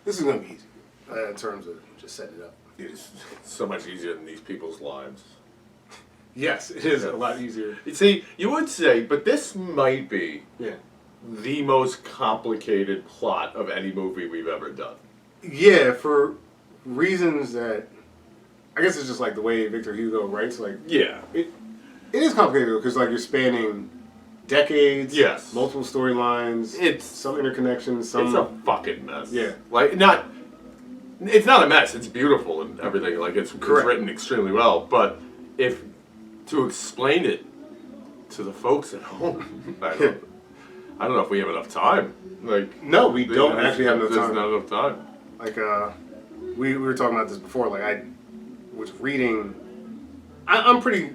This is gonna be easy in terms of just setting it up. It's so much easier than these people's lives. Yes, it is a lot easier. See, you would say, but this might be the most complicated plot of any movie we've ever done. Yeah, for reasons that I guess it's just like the way Victor Hugo writes. Like, it is complicated because like you're spanning decades, multiple storylines, it's some interconnections, some. It's a fucking mess. Yeah, like it's not a mess. It's beautiful and everything. Like it's written extremely well. But if to explain it to the folks at home, I don't know if we have enough time. Like no, we don't actually have enough time. There's not enough time. Like we were talking about this before. Like I was reading. I'm pretty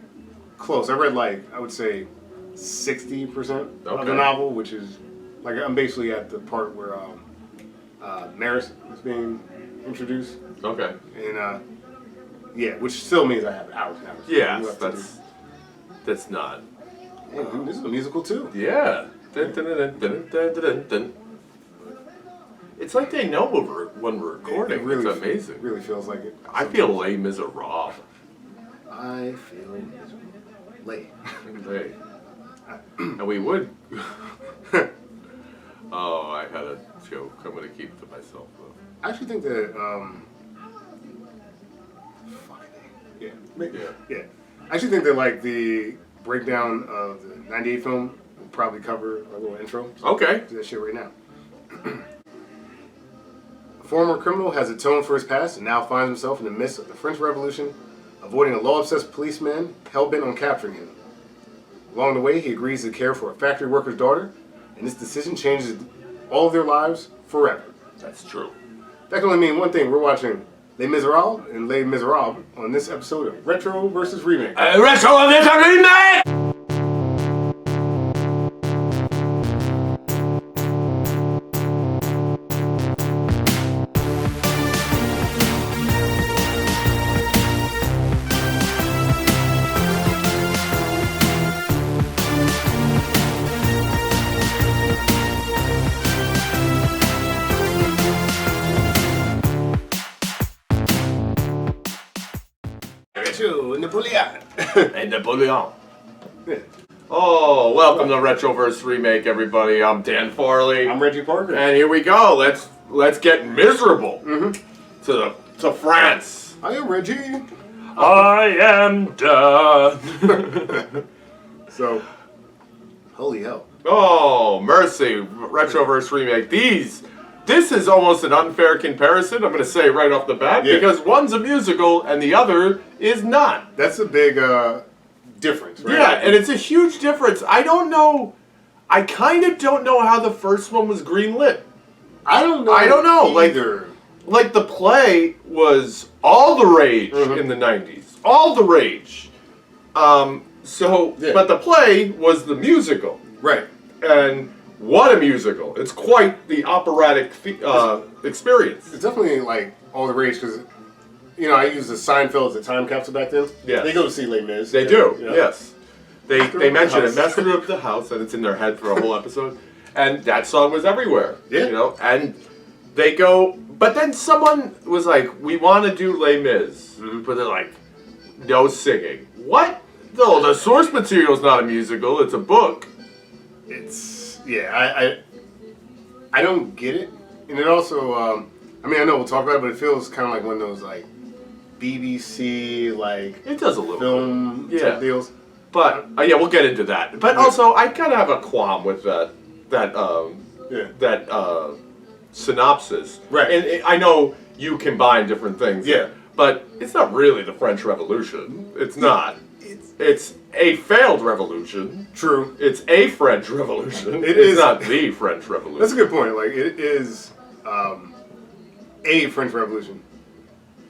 close. I read like I would say 60% of the novel, which is like I'm basically at the part where Maris is being introduced. Okay. And which still means I have hours and hours. Yeah, that's not. Hey, dude, this is a musical too. Yeah. It's like they know when we're recording. It really, it's amazing. It really feels like it. I feel Les Misérables. I feel late. And we would. Oh, I had a joke. I'm going to keep to myself, though. I actually think that, yeah. I actually think that, like, the breakdown of the 98 film will probably cover a little intro. Okay. Do that shit right now. A former criminal has atoned for his past and now finds himself in the midst of the French Revolution, avoiding a law-obsessed policeman hell-bent on capturing him. Along the way, he agrees to care for a factory worker's daughter, and this decision changes all of their lives forever. That's true. That can only mean one thing. We're watching Les Misérables and Les Misérables on this episode of Retro versus Remake. Retro versus Remake! Napoleon. And Napoleon. Yeah. Oh, welcome to Retroverse Remake, everybody. I'm Dan Farley. I'm Reggie Parker. And here we go. Let's get miserable to France. I am Reggie. I am done. So, holy hell. Oh, mercy. Retroverse Remake. This is almost an unfair comparison, I'm going to say right off the bat, because one's a musical and the other is not. That's a big difference, right? Yeah, and it's a huge difference. I kind of don't know how the first one was greenlit. I don't know either. Like the play was all the rage in the 90s. All the rage. But the play was the musical. Right. And what a musical. It's quite the operatic experience. It's definitely like all the rage because, I used the Seinfeld as a time capsule back then. Yeah. They go to see Les Mis. They do, yes. They mention it, mess through the house, and it's in their head for a whole episode. And that song was everywhere. Yeah. And they go, but then someone was like, we want to do Les Mis. But they're like, no singing. What? No, the source material's not a musical, it's a book. I don't get it, and it also, I know we'll talk about it, but it feels kind of like one of those like BBC it does a little film type deals. But we'll get into that. But also, I kind of have a qualm with that synopsis. Right. And I know you combine different things. Yeah. But it's not really the French Revolution. It's not. It's a failed revolution. True. It's a French Revolution. It's not the French Revolution. That's a good point. Like, it is a French Revolution.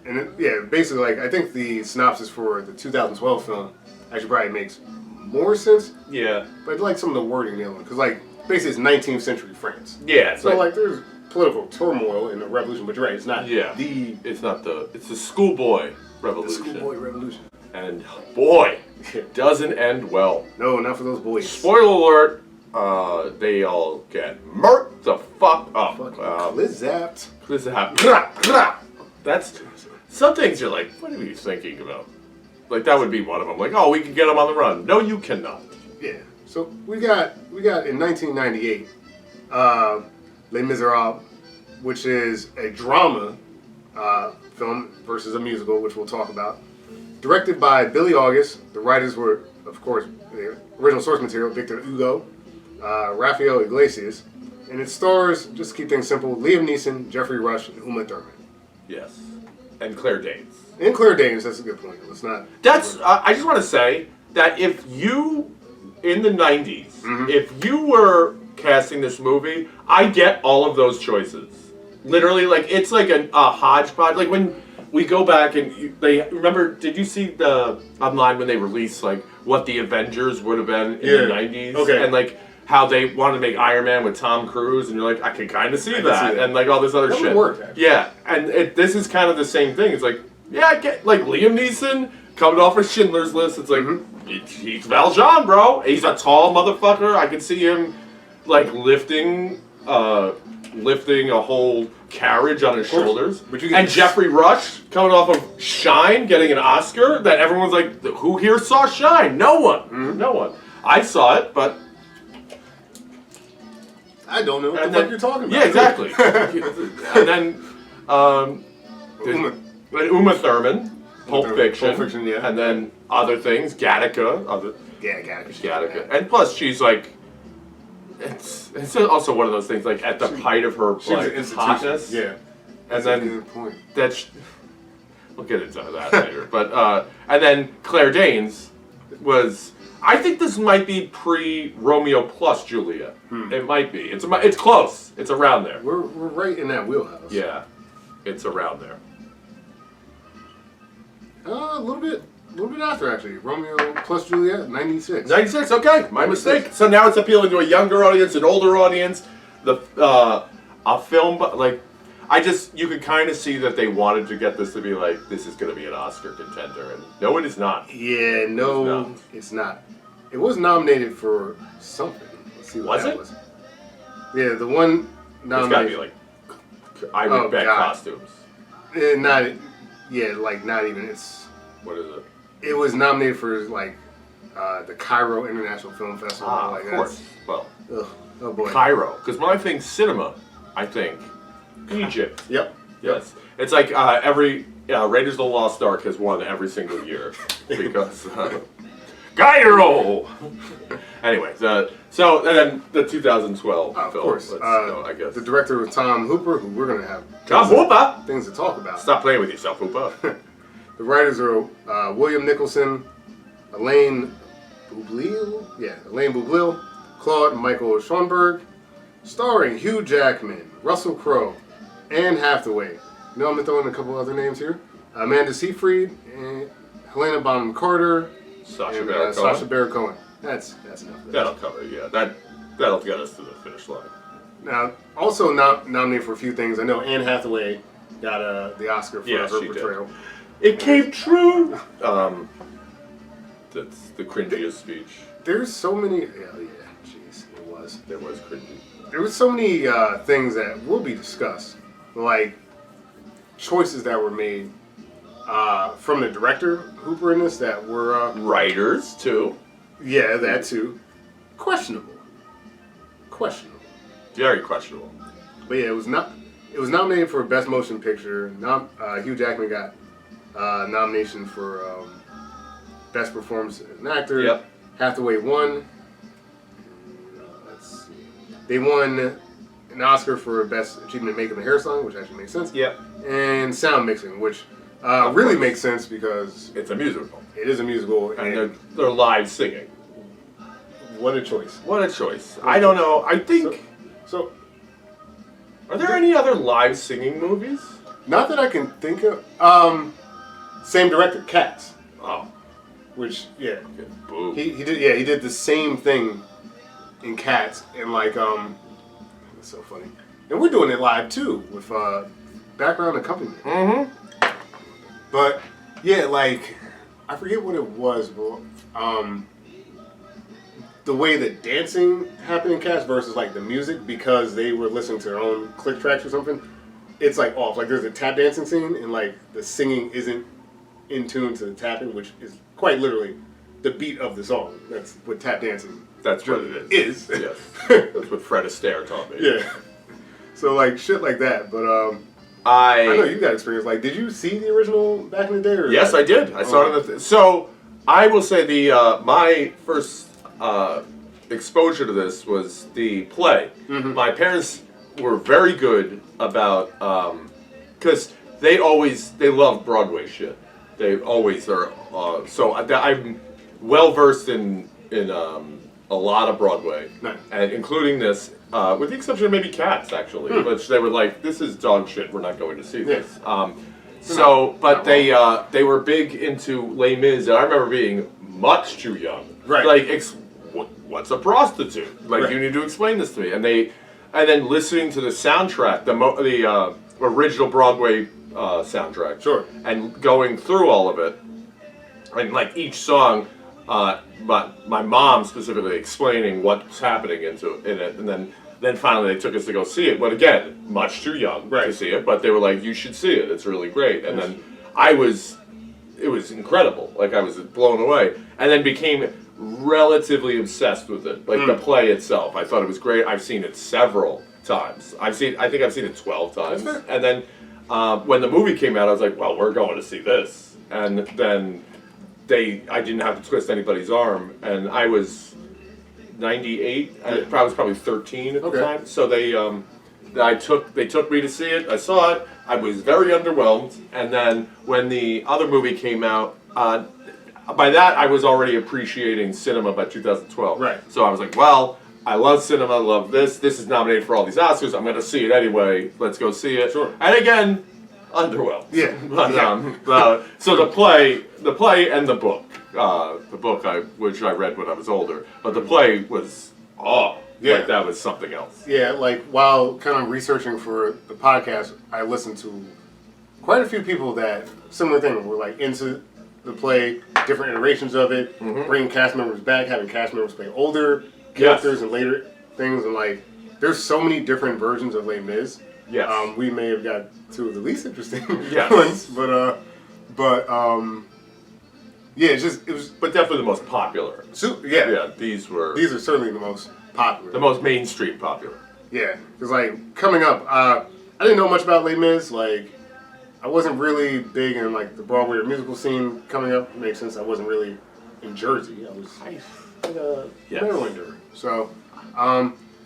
And, basically, like, I think the synopsis for the 2012 film actually probably makes more sense. Yeah. But, like, some of the wording, because, like, basically it's 19th century France. Yeah. So, like, there's political turmoil in the revolution, but you're right, it's not it's the schoolboy revolution. The schoolboy revolution. And boy, it doesn't end well. No, not for those boys. Spoiler alert, they all get murked the fuck up. Cliz-zapped. That's some things you're like, what are you thinking about? Like that would be one of them. Like, oh, we can get them on the run. No, you cannot. Yeah. So we got in 1998, Les Misérables, which is a drama film versus a musical, which we'll talk about. Directed by Billy August. The writers were, of course, the original source material, Victor Hugo, Rafael Iglesias, and it stars, just to keep things simple, Liam Neeson, Jeffrey Rush, and Uma Thurman. Yes, and Claire Danes. And Claire Danes. That's a good point. Let's not. That's. I just want to say that if you, in the '90s, if you were casting this movie, I get all of those choices. Literally, like it's like a hodgepodge. Like when we go back and they remember. Did you see the online when they released like what the Avengers would have been in the '90s? Okay. And like how they wanted to make Iron Man with Tom Cruise, and you're like, I can kind of see that, and like all this other that shit. Would work, actually. Yeah, and this is kind of the same thing. It's like, yeah, I get like Liam Neeson coming off of Schindler's List. It's like he's Valjean, bro. He's a tall motherfucker. I can see him like lifting a whole carriage on his shoulders. And Jeffrey Rush coming off of Shine, getting an Oscar. That everyone's like, who here saw Shine? No one. No one. I saw it, but I don't know what the fuck you're talking about. Yeah, exactly. And then Uma Thurman, Pulp Fiction, yeah. And then other things, Gattaca. Gattaca. And plus, she's like, it's also one of those things, like at the height of her like hotness. Yeah. And That's a good point. We'll get into that later. But and then Claire Danes was. I think this might be pre-Romeo plus Juliet. It might be. It's close. It's around there. We're right in that wheelhouse. Yeah, it's around there. A little bit after actually. Romeo plus Juliet, 96. 96. Okay, my mistake. So now it's appealing to a younger audience, an older audience. A film like. You could kind of see that they wanted to get this to be like, this is going to be an Oscar contender, and no, it is not. Yeah, no, it's not. It was nominated for something. Let's see what that was. Yeah, the one nominated. It's got to be like, I would bet costumes. Not even. It's. What is it? It was nominated for like the Cairo International Film Festival. Of course. Well, oh boy. Cairo, because when I think cinema, I think Egypt. Yep. Yes. It's like every Raiders of the Lost Ark has won every single year because Cairo. Anyway, so and then the 2012 film. Of course. I guess the director was Tom Hooper, who we're gonna have things to talk about. Stop playing with yourself, Hooper. The writers are William Nicholson, Elaine Boublil, Claude Michael Schoenberg, starring Hugh Jackman, Russell Crowe, Anne Hathaway. You know, I'm going to throw in a couple other names here. Amanda Seyfried, and Helena Bonham Carter, Sacha Baron Cohen. That's enough. That'll cover it, yeah. That'll get us to the finish line. Now, also nominated for a few things. I know Anne Hathaway got the Oscar for her portrayal. Did. It came true! That's the cringiest speech. There's so many... Yeah, jeez, it was. There was cringy. There was so many things that will be discussed, like choices that were made from the director Hooper in this that were writers too. Yeah, that too. Questionable. Very questionable. But yeah, it was nominated for Best Motion Picture. Hugh Jackman got nomination for Best Performance as an Actor. Yep. Hathaway won. They won an Oscar for Best Achievement in Makeup and Hair Song, which actually makes sense. Yep. And Sound Mixing, which really makes sense because it's a musical. It is a musical. And they're live singing. What a choice. I don't know. I think... So are there any other live singing movies? Not that I can think of. Same director, Cats. Oh. Which, yeah. Boo. He did the same thing in Cats, and like it's so funny. And we're doing it live too with background accompaniment. Mm-hmm. But yeah, like I forget what it was, but the way that dancing happened in Cats versus like the music, because they were listening to their own click tracks or something, it's like off. Like there's a tap dancing scene and like the singing isn't in tune to the tapping, which is quite literally the beat of the song. That's what tap dancing. That's what it is. Yes. That's what Fred Astaire taught me. Yeah. So like shit like that, but I know you got experience. Like, did you see the original back in the day? Or yes, like, I did. I saw it. So I will say my first exposure to this was the play. Mm-hmm. My parents were very good about because they love Broadway shit. They always are. So I'm well versed in a lot of Broadway, nice. And including this, with the exception of maybe Cats, actually, which they were like, "This is dog shit. We're not going to see this." But they were big into Les Mis, and I remember being much too young. Right. Like, what's a prostitute? Like, you need to explain this to me. And then listening to the soundtrack, the original Broadway soundtrack. Sure. And going through all of it, and like each song. But my mom specifically explaining what's happening in it, and then finally they took us to go see it. But again, much too young to see it. But they were like, "You should see it. It's really great." And then it was incredible. Like I was blown away, and then became relatively obsessed with it. Like the play itself, I thought it was great. I've seen it several times. I think I've seen it 12 times. And then when the movie came out, I was like, "Well, we're going to see this." And then. I didn't have to twist anybody's arm, and I was 98. I was probably 13 at the time. So they took me to see it. I saw it. I was very underwhelmed, and then when the other movie came out, by that I was already appreciating cinema by 2012. Right. So I was like, well, I love cinema. I love this. This is nominated for all these Oscars. I'm going to see it anyway. Let's go see it. Sure. And again. Underwhelmed. Yeah. But, so the play and the book. The book which I read when I was older, but the play was like that was something else. Yeah, like while kind of researching for the podcast, I listened to quite a few people that similar thing were like into the play, different iterations of it, bringing cast members back, having cast members play older characters and later things, and like there's so many different versions of Les Mis. Yes. We may have got two of the least interesting ones, but it was but definitely the most popular. Yeah, these are certainly the most popular, the most mainstream popular. Yeah, because like coming up, I didn't know much about Les Mis. Like, I wasn't really big in like the Broadway or musical scene coming up. It makes sense. I wasn't really in Jersey. I was Marylander. So,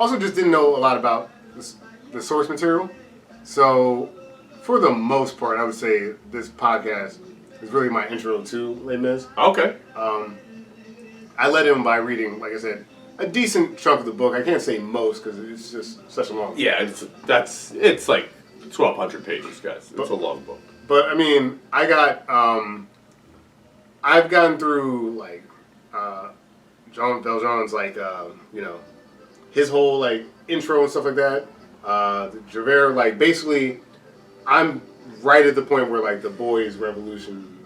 also just didn't know a lot about the source material. So, for the most part, I would say this podcast is really my intro to Les Mis. Okay. I led in by reading, like I said, a decent chunk of the book. I can't say most because it's just such a long book. Yeah, it's like 1,200 pages, guys. It's a long book. But I mean, I've gotten through like Jean Valjean's like his whole like intro and stuff like that. The Javert, like basically, I'm right at the point where like the boys' revolution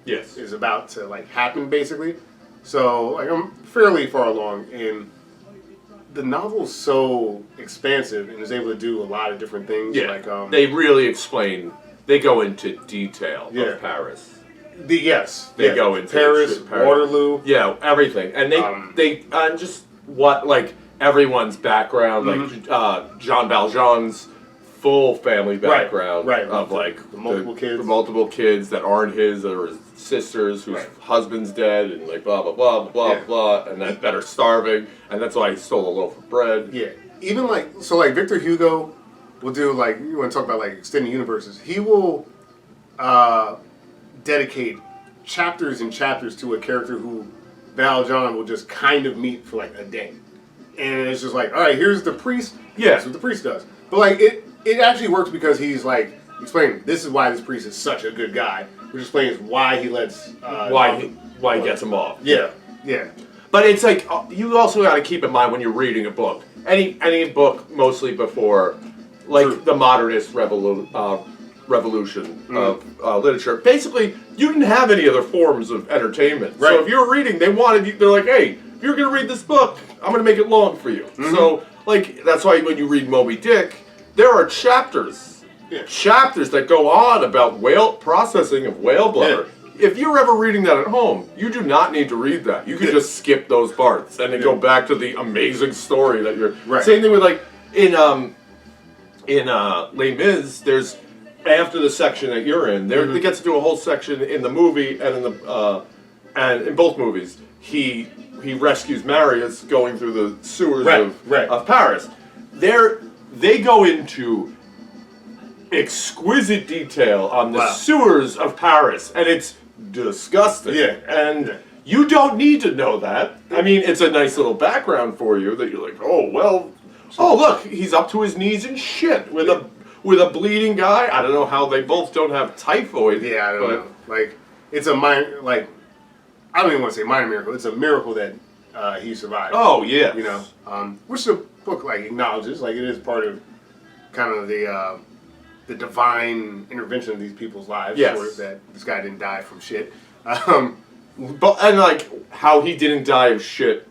is about to like happen basically. So like I'm fairly far along, and the novel's so expansive and is able to do a lot of different things. Yeah, like they really explain. They go into detail of Paris. They go into Paris, Waterloo. Yeah, everything, and they just what like everyone's background, like Jean Valjean's full family background of like the multiple kids that aren't his or his sisters whose husband's dead and like blah blah blah blah blah and that are starving, and that's why he stole a loaf of bread. Yeah, even like Victor Hugo will do like, you want to talk about like extended universes, he will dedicate chapters and chapters to a character who Valjean will just kind of meet for like a day. And it's just like, all right, here's the priest. Yeah. That's what the priest does. But like, it actually works because he's like explaining, this is why this priest is such a good guy, which explains why he lets why he gets him off. Yeah. But it's like you also got to keep in mind when you're reading a book, any book, mostly before, like the modernist revolution of literature. Basically, you didn't have any other forms of entertainment. Right. So if you were reading, they're like, hey, if you're going to read this book, I'm going to make it long for you. Mm-hmm. So, like, that's why when you read Moby Dick, there are chapters that go on about processing of whale blubber. Yeah. If you're ever reading that at home, you do not need to read that. You can just skip those parts and then go back to the amazing story that you're... Right. Same thing with, like, in Les Mis, there's... After the section that you're in, they get to do a whole section in the movie and in the and in both movies. He rescues Marius going through the sewers of Paris. They go into exquisite detail on the sewers of Paris, and it's disgusting. Yeah, and you don't need to know that. I mean, it's a nice little background for you that you're like, oh look, he's up to his knees in shit with a bleeding guy. I don't know how they both don't have typhoid. Yeah, I don't know. Like, it's a minor, like, I don't even want to say minor miracle. It's a miracle that he survived. Oh, yeah. You know, which the book, like, acknowledges. Like, it is part of kind of the divine intervention of these people's lives. Yes. For that this guy didn't die from shit. And, like, how he didn't die of shit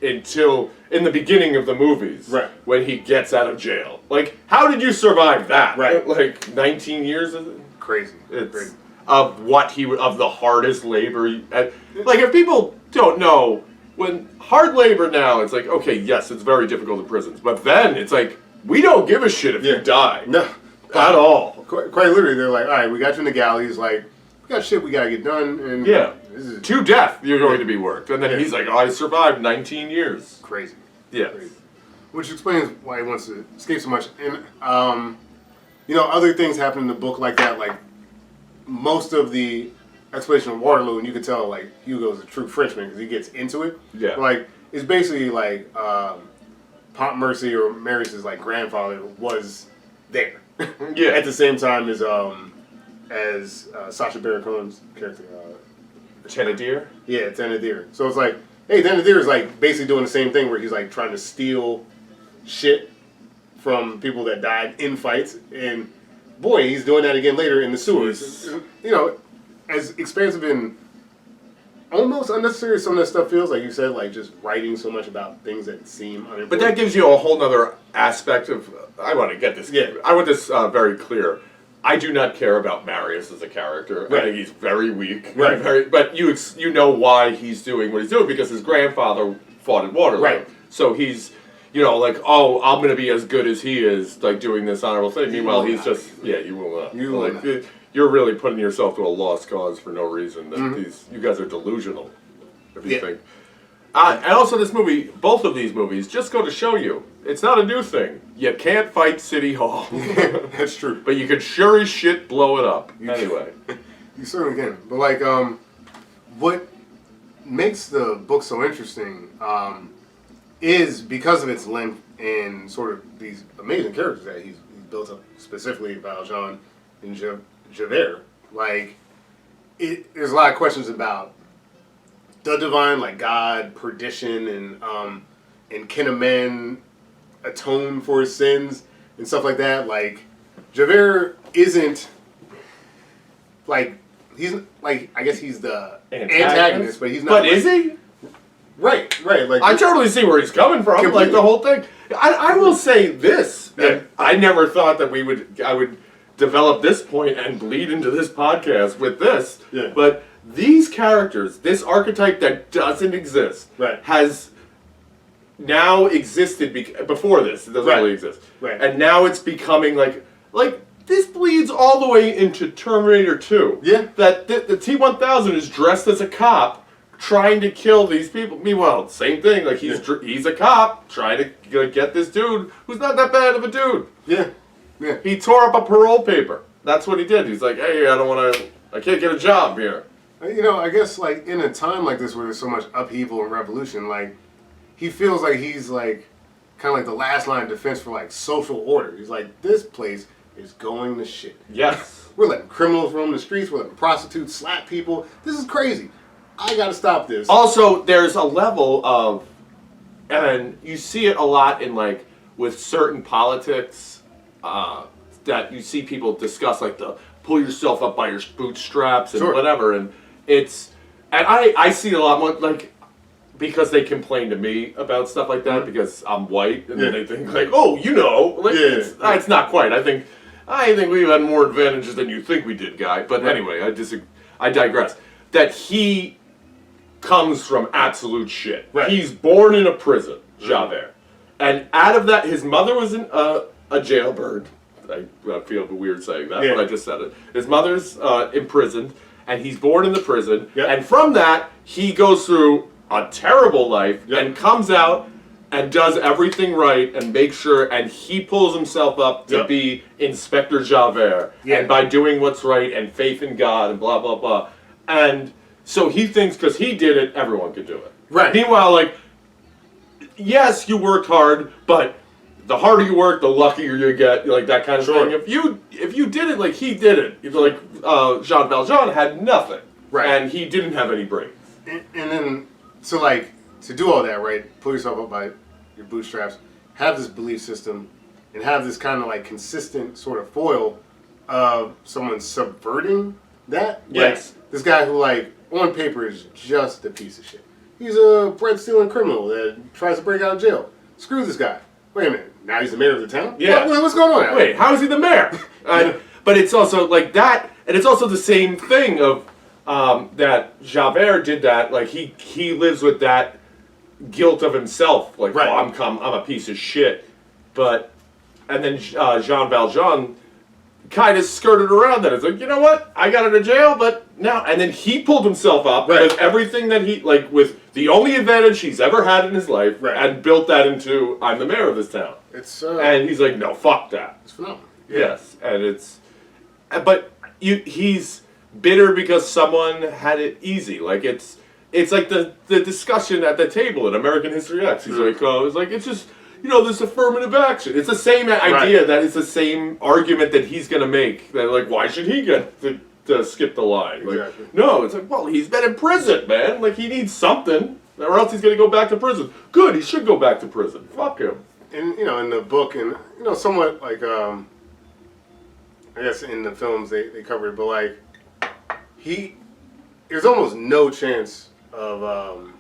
until in the beginning of the movies, right? When he gets out of jail, like, how did you survive that? Right, like 19 years of it? Crazy. It's crazy. Of the hardest labor. Like, if people don't know, when hard labor now, it's like, okay, yes, it's very difficult in prisons, but then it's like, we don't give a shit if you die. No, at all. Quite literally, they're like, all right, we got you in the galleys, like, we got shit we gotta get done, and to death you're going to be worked. And then he's like, oh, I survived 19 years. Crazy. Yeah. Crazy. Which explains why he wants to escape so much. And you know, other things happen in the book like that, like most of the explanation of Waterloo, and you can tell like Hugo's a true Frenchman because he gets into it. Yeah. Like, it's basically like Pontmercy or Marius's like grandfather was there. Yeah. At the same time as Sacha Baron Cohen's character. Thénardier? Yeah, Thénardier. So it's like, hey, Thénardier is like basically doing the same thing where he's like trying to steal shit from people that died in fights, and boy, he's doing that again later in the sewers. You know, as expansive and almost unnecessary as some of that stuff feels, like you said, like just writing so much about things that seem unimportant. But that gives you a whole other aspect of, I want to get this, I want this very clear. I do not care about Marius as a character. Right. I think he's very weak. Right. But you know why he's doing what he's doing, because his grandfather fought at Waterloo. Right. So he's, you know, like, oh, I'm going to be as good as he is, like, doing this honorable thing. Meanwhile, he's just, you will not. You will not. You're really putting yourself to a lost cause for no reason. That you guys are delusional, if you think. And also this movie, both of these movies, just go to show you, it's not a new thing. You can't fight City Hall. That's true. But you could sure as shit blow it up. Anyway. You certainly can. But like, what makes the book so interesting is because of its length and sort of these amazing characters that he's built up, specifically Valjean and Javert. Like, there's a lot of questions about the divine, like God, perdition, and can a man atone for his sins and stuff like that. Like, Javert isn't like, he's like, I guess he's the antagonist, but he's not. But is he? Right. Like, I totally see where he's coming from. Completely. Like the whole thing. I will say this. And I never thought that I would develop this point and bleed into this podcast with this. Yeah. But these characters, this archetype that doesn't exist, has now existed before this. It doesn't really exist. Right. And now it's becoming like this bleeds all the way into Terminator 2. Yeah. That the T-1000 is dressed as a cop trying to kill these people. Meanwhile, same thing. Like, he's a cop trying to get this dude who's not that bad of a dude. Yeah. He tore up a parole paper. That's what he did. He's like, hey, I can't get a job here. You know, I guess, like, in a time like this where there's so much upheaval and revolution, like, he feels like he's, like, kind of like the last line of defense for, like, social order. He's like, this place is going to shit. Yes. We're letting criminals roam the streets. We're letting prostitutes slap people. This is crazy. I gotta stop this. Also, there's a level of, and you see it a lot in, like, with certain politics, that you see people discuss, like, the pull yourself up by your bootstraps and whatever, and I see a lot more, like, because they complain to me about stuff like that because I'm white, and then they think like, oh, like, it's not quite. I think we've had more advantages than you think we did, guy. But anyway, I digress. That he comes from absolute shit. Right. He's born in a prison, Javert, and out of that, his mother was a jailbird. I feel weird saying that, but I just said it. His mother's imprisoned, and he's born in the prison, and from that, he goes through a terrible life and comes out and does everything right and makes sure, and he pulls himself up to be Inspector Javert, and by doing what's right and faith in God and blah, blah, blah. And so he thinks because he did it, everyone could do it. Right. Meanwhile, like, yes, you worked hard, but the harder you work, the luckier you get, like that kind of thing. If you did it like he did it, like Jean Valjean had nothing, and he didn't have any brains. And then, so like, to do all that, right, pull yourself up by your bootstraps, have this belief system, and have this kind of like consistent sort of foil of someone subverting that. Yes. Like, this guy who, like, on paper is just a piece of shit. He's a bread-stealing criminal that tries to break out of jail. Screw this guy. Wait a minute. Now he's the mayor of the town? Yeah. What's going on now? Wait, how is he the mayor? But it's also like that, and it's also the same thing of that Javert did that. Like he lives with that guilt of himself. Like, oh, I'm a piece of shit. And then Jean Valjean kind of skirted around that. It's like, you know what? I got out of jail, but now, and then he pulled himself up with everything that he, like, with the only advantage he's ever had in his life, and built that into, I'm the mayor of this town. And he's like, no, fuck that. It's phenomenal. Yes, and but he's bitter because someone had it easy. Like, it's like the discussion at the table in American History X. He's like, it's just, this affirmative action. It's the same idea that it's the same argument that he's going to make. That, like, why should he get to skip the line? Like, no, it's like, well, he's been in prison, man. Like, he needs something, or else he's going to go back to prison. Good, he should go back to prison. Fuck him. And, in the book, and, somewhat, like, I guess in the films they cover it, but, like, there's almost no chance of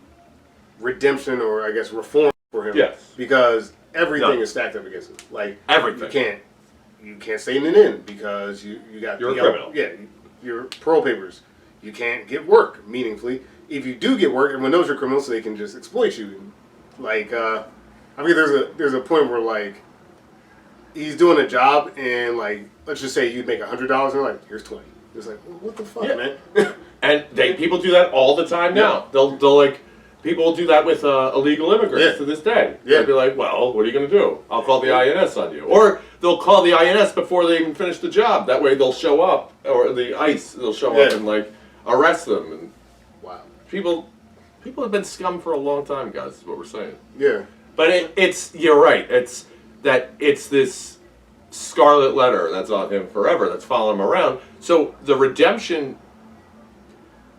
redemption or, I guess, reform for him. Yes. Because everything is stacked up against him. Like, everything. You can't stay in an inn because you're a criminal. Yeah, your parole papers. You can't get work meaningfully. If you do get work, everyone knows you're criminal, so they can just exploit you. Like, I mean, there's a point where, like, he's doing a job and, like, let's just say you'd make $100 and they're like, here's 20. It's like, well, what the fuck, man? And people do that all the time now. They'll like, people do that with illegal immigrants to this day. They'll be like, well, what are you going to do? I'll call the INS on you. Or they'll call the INS before they even finish the job. That way they'll show up, or the ICE, they'll show up and, like, arrest them. And people have been scum for a long time, guys, is what we're saying. Yeah. But you're right. It's this scarlet letter that's on him forever, that's following him around. So the redemption,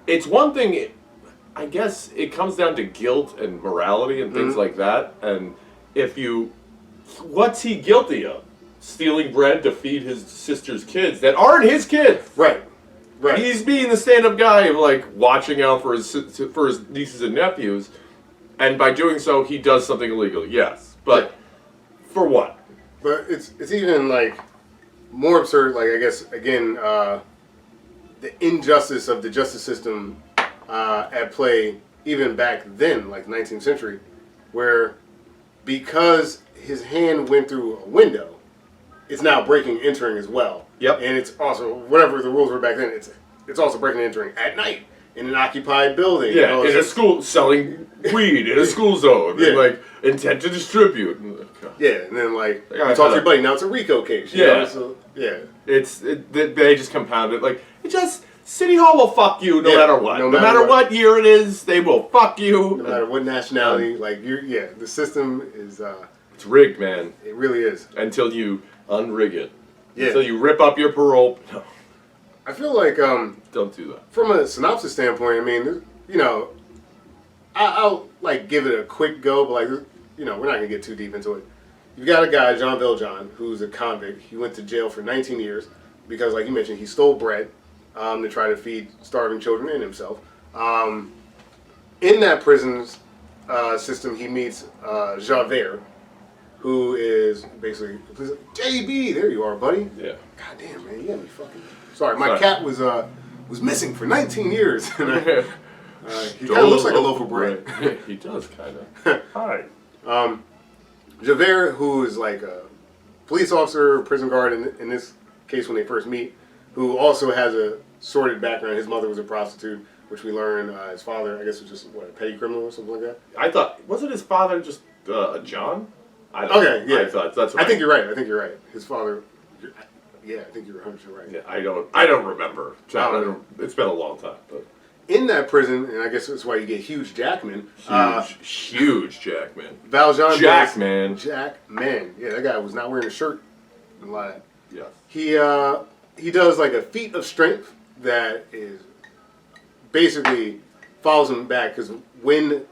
it's one thing, I guess it comes down to guilt and morality and things like that. And what's he guilty of? Stealing bread to feed his sister's kids that aren't his kids. Right. He's being the stand-up guy of, like, watching out for his nieces and nephews, and by doing so, he does something illegal. Yes, but for what? But it's even, like, more absurd. Like, I guess, again, the injustice of the justice system at play even back then, like 19th century, where because his hand went through a window, it's now breaking and entering as well. Yep. And it's also, whatever the rules were back then, it's also breaking and entering at night in an occupied building. Yeah, in a school, selling weed in a school zone. And, like, intent to distribute. Yeah, and then, like, you talk to your buddy, now it's a RICO case. You know? So, they just compound it. Like, City Hall will fuck you no matter what. No matter what year it is, they will fuck you. No matter what nationality. Like, the system is... it's rigged, man. It really is. Until you unrig it. Yeah. Until you rip up your parole. No. I feel like... don't do that. From a synopsis standpoint, I mean, I'll, like, give it a quick go, but, like, we're not going to get too deep into it. You've got a guy, Jean Valjean, who's a convict. He went to jail for 19 years because, like you mentioned, he stole bread to try to feed starving children and himself. In that prison, system, he meets Javert, who is basically JB. There you are, buddy. Yeah. God damn, man, you got me fucking. Sorry, my cat was missing for 19 years. And he kind of looks like a loaf of bread. He does, kind of. Hi. Javert, who is like a police officer, prison guard in this case when they first meet, who also has a sordid background. His mother was a prostitute, which we learn his father, I guess, was just a petty criminal or something like that. I thought, wasn't his father just a John? Yeah. I thought that's right. I think you're right. His father. Yeah, I think you're 100% right. Yeah, I don't remember. It's been a long time, but in that prison, and I guess that's why you get Huge Jackman. Huge Jackman. Valjean. Jackman. Jackman. Yeah, that guy was not wearing a shirt. A lot of that. Yes. He does like a feat of strength that is basically follows him back because when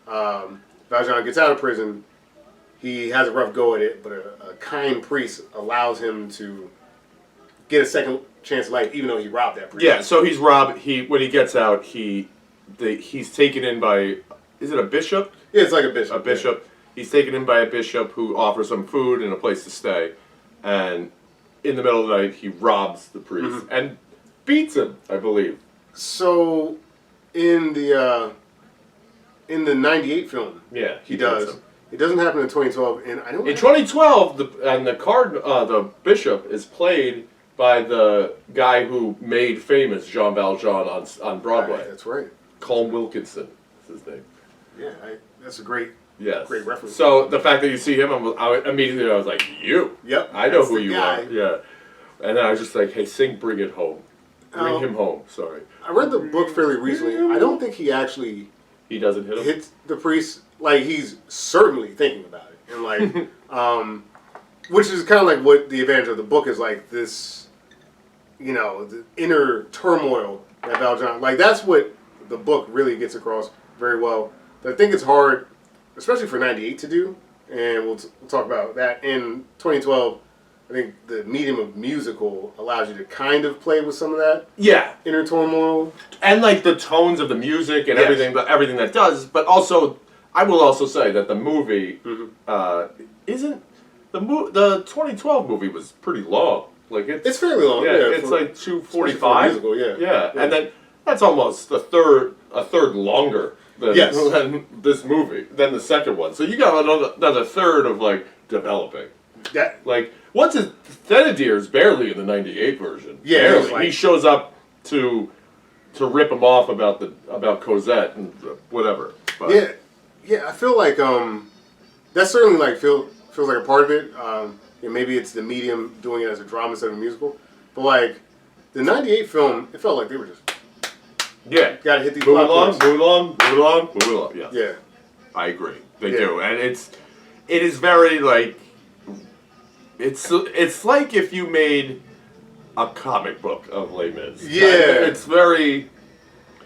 Valjean gets out of prison, he has a rough go at it, but a kind priest allows him to get a second chance at life, even though he robbed that priest. Yeah, so he's robbed. When he gets out, he's taken in by, is it a bishop? Yeah, it's like a bishop. A bishop. Yeah. He's taken in by a bishop who offers him food and a place to stay, and in the middle of the night, he robs the priest and beats him, I believe. So, in the '98 film, yeah, he does. It doesn't happen in 2012, and I don't. In 2012, the bishop is played by the guy who made famous Jean Valjean on Broadway. Right, that's right. Colm Wilkinson is his name. Yeah, that's a great reference. So the fact that you see him, I immediately was like, you. Yep. I know who you are. Yeah. And then I was just like, hey, sing "Bring It Home." Bring him home. Sorry. I read the book fairly recently. I don't think he actually. He doesn't hit him. Hits the priest. Like, he's certainly thinking about it, and like, which is kind of like what the advantage of the book is, like this, the inner turmoil that Valjean, like that's what the book really gets across very well. But I think it's hard, especially for '98 to do, and we'll talk about that. In 2012, I think the medium of musical allows you to kind of play with some of that inner turmoil, and like the tones of the music and everything that does, but also. I will also say that the movie isn't the 2012 movie was pretty long. Like it's fairly long. Yeah, it's like 2:45. Yeah, and then that's almost a third longer than this movie than the second one. So you got another third of like developing. Like once Thénardier's barely in the '98 version. Yeah, barely. Like, he shows up to rip him off about Cosette and whatever. But, Yeah, I feel like that certainly like feels like a part of it. Maybe it's the medium doing it as a drama instead of a musical. But like the '98 film, it felt like they were just gotta hit these move along. Yes. Yeah, I agree. They do, and it is very like it's like if you made a comic book of Les Mis. Yeah, it's very.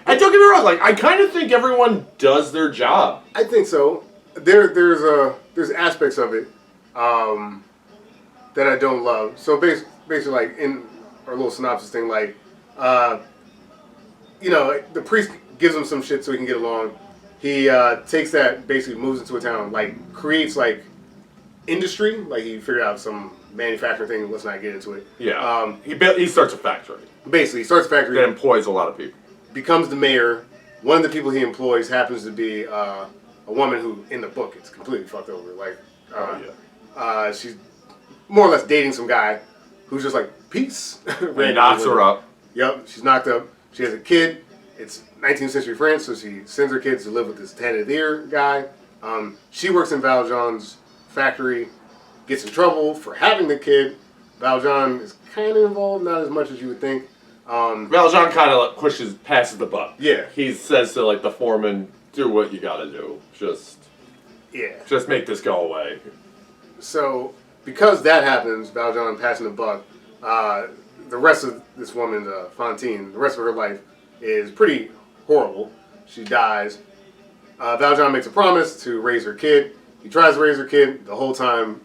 And don't get me wrong, like I kind of think everyone does their job. I think so. There's aspects of it that I don't love. So basically, like in our little synopsis thing, like the priest gives him some shit so he can get along. He takes that, basically moves into a town, like creates like industry, like he figured out some manufacturing thing. Let's not get into it. Yeah. He starts a factory. Basically, he starts a factory that employs a lot of people. Becomes the mayor. One of the people he employs happens to be a woman who, in the book, it's completely fucked over. Like, she's more or less dating some guy who's just like, peace. He knocks her up. Yep, she's knocked up. She has a kid. It's 19th century France, so she sends her kids to live with this Thénardier guy. She works in Valjean's factory, gets in trouble for having the kid. Valjean is kind of involved, not as much as you would think. Valjean kind of passes the buck. Yeah. He says to like the foreman, do what you gotta do. Just make this go away. So, because that happens, Valjean passing the buck, the rest of this woman, Fantine, the rest of her life is pretty horrible. She dies. Valjean makes a promise to raise her kid. He tries to raise her kid. The whole time,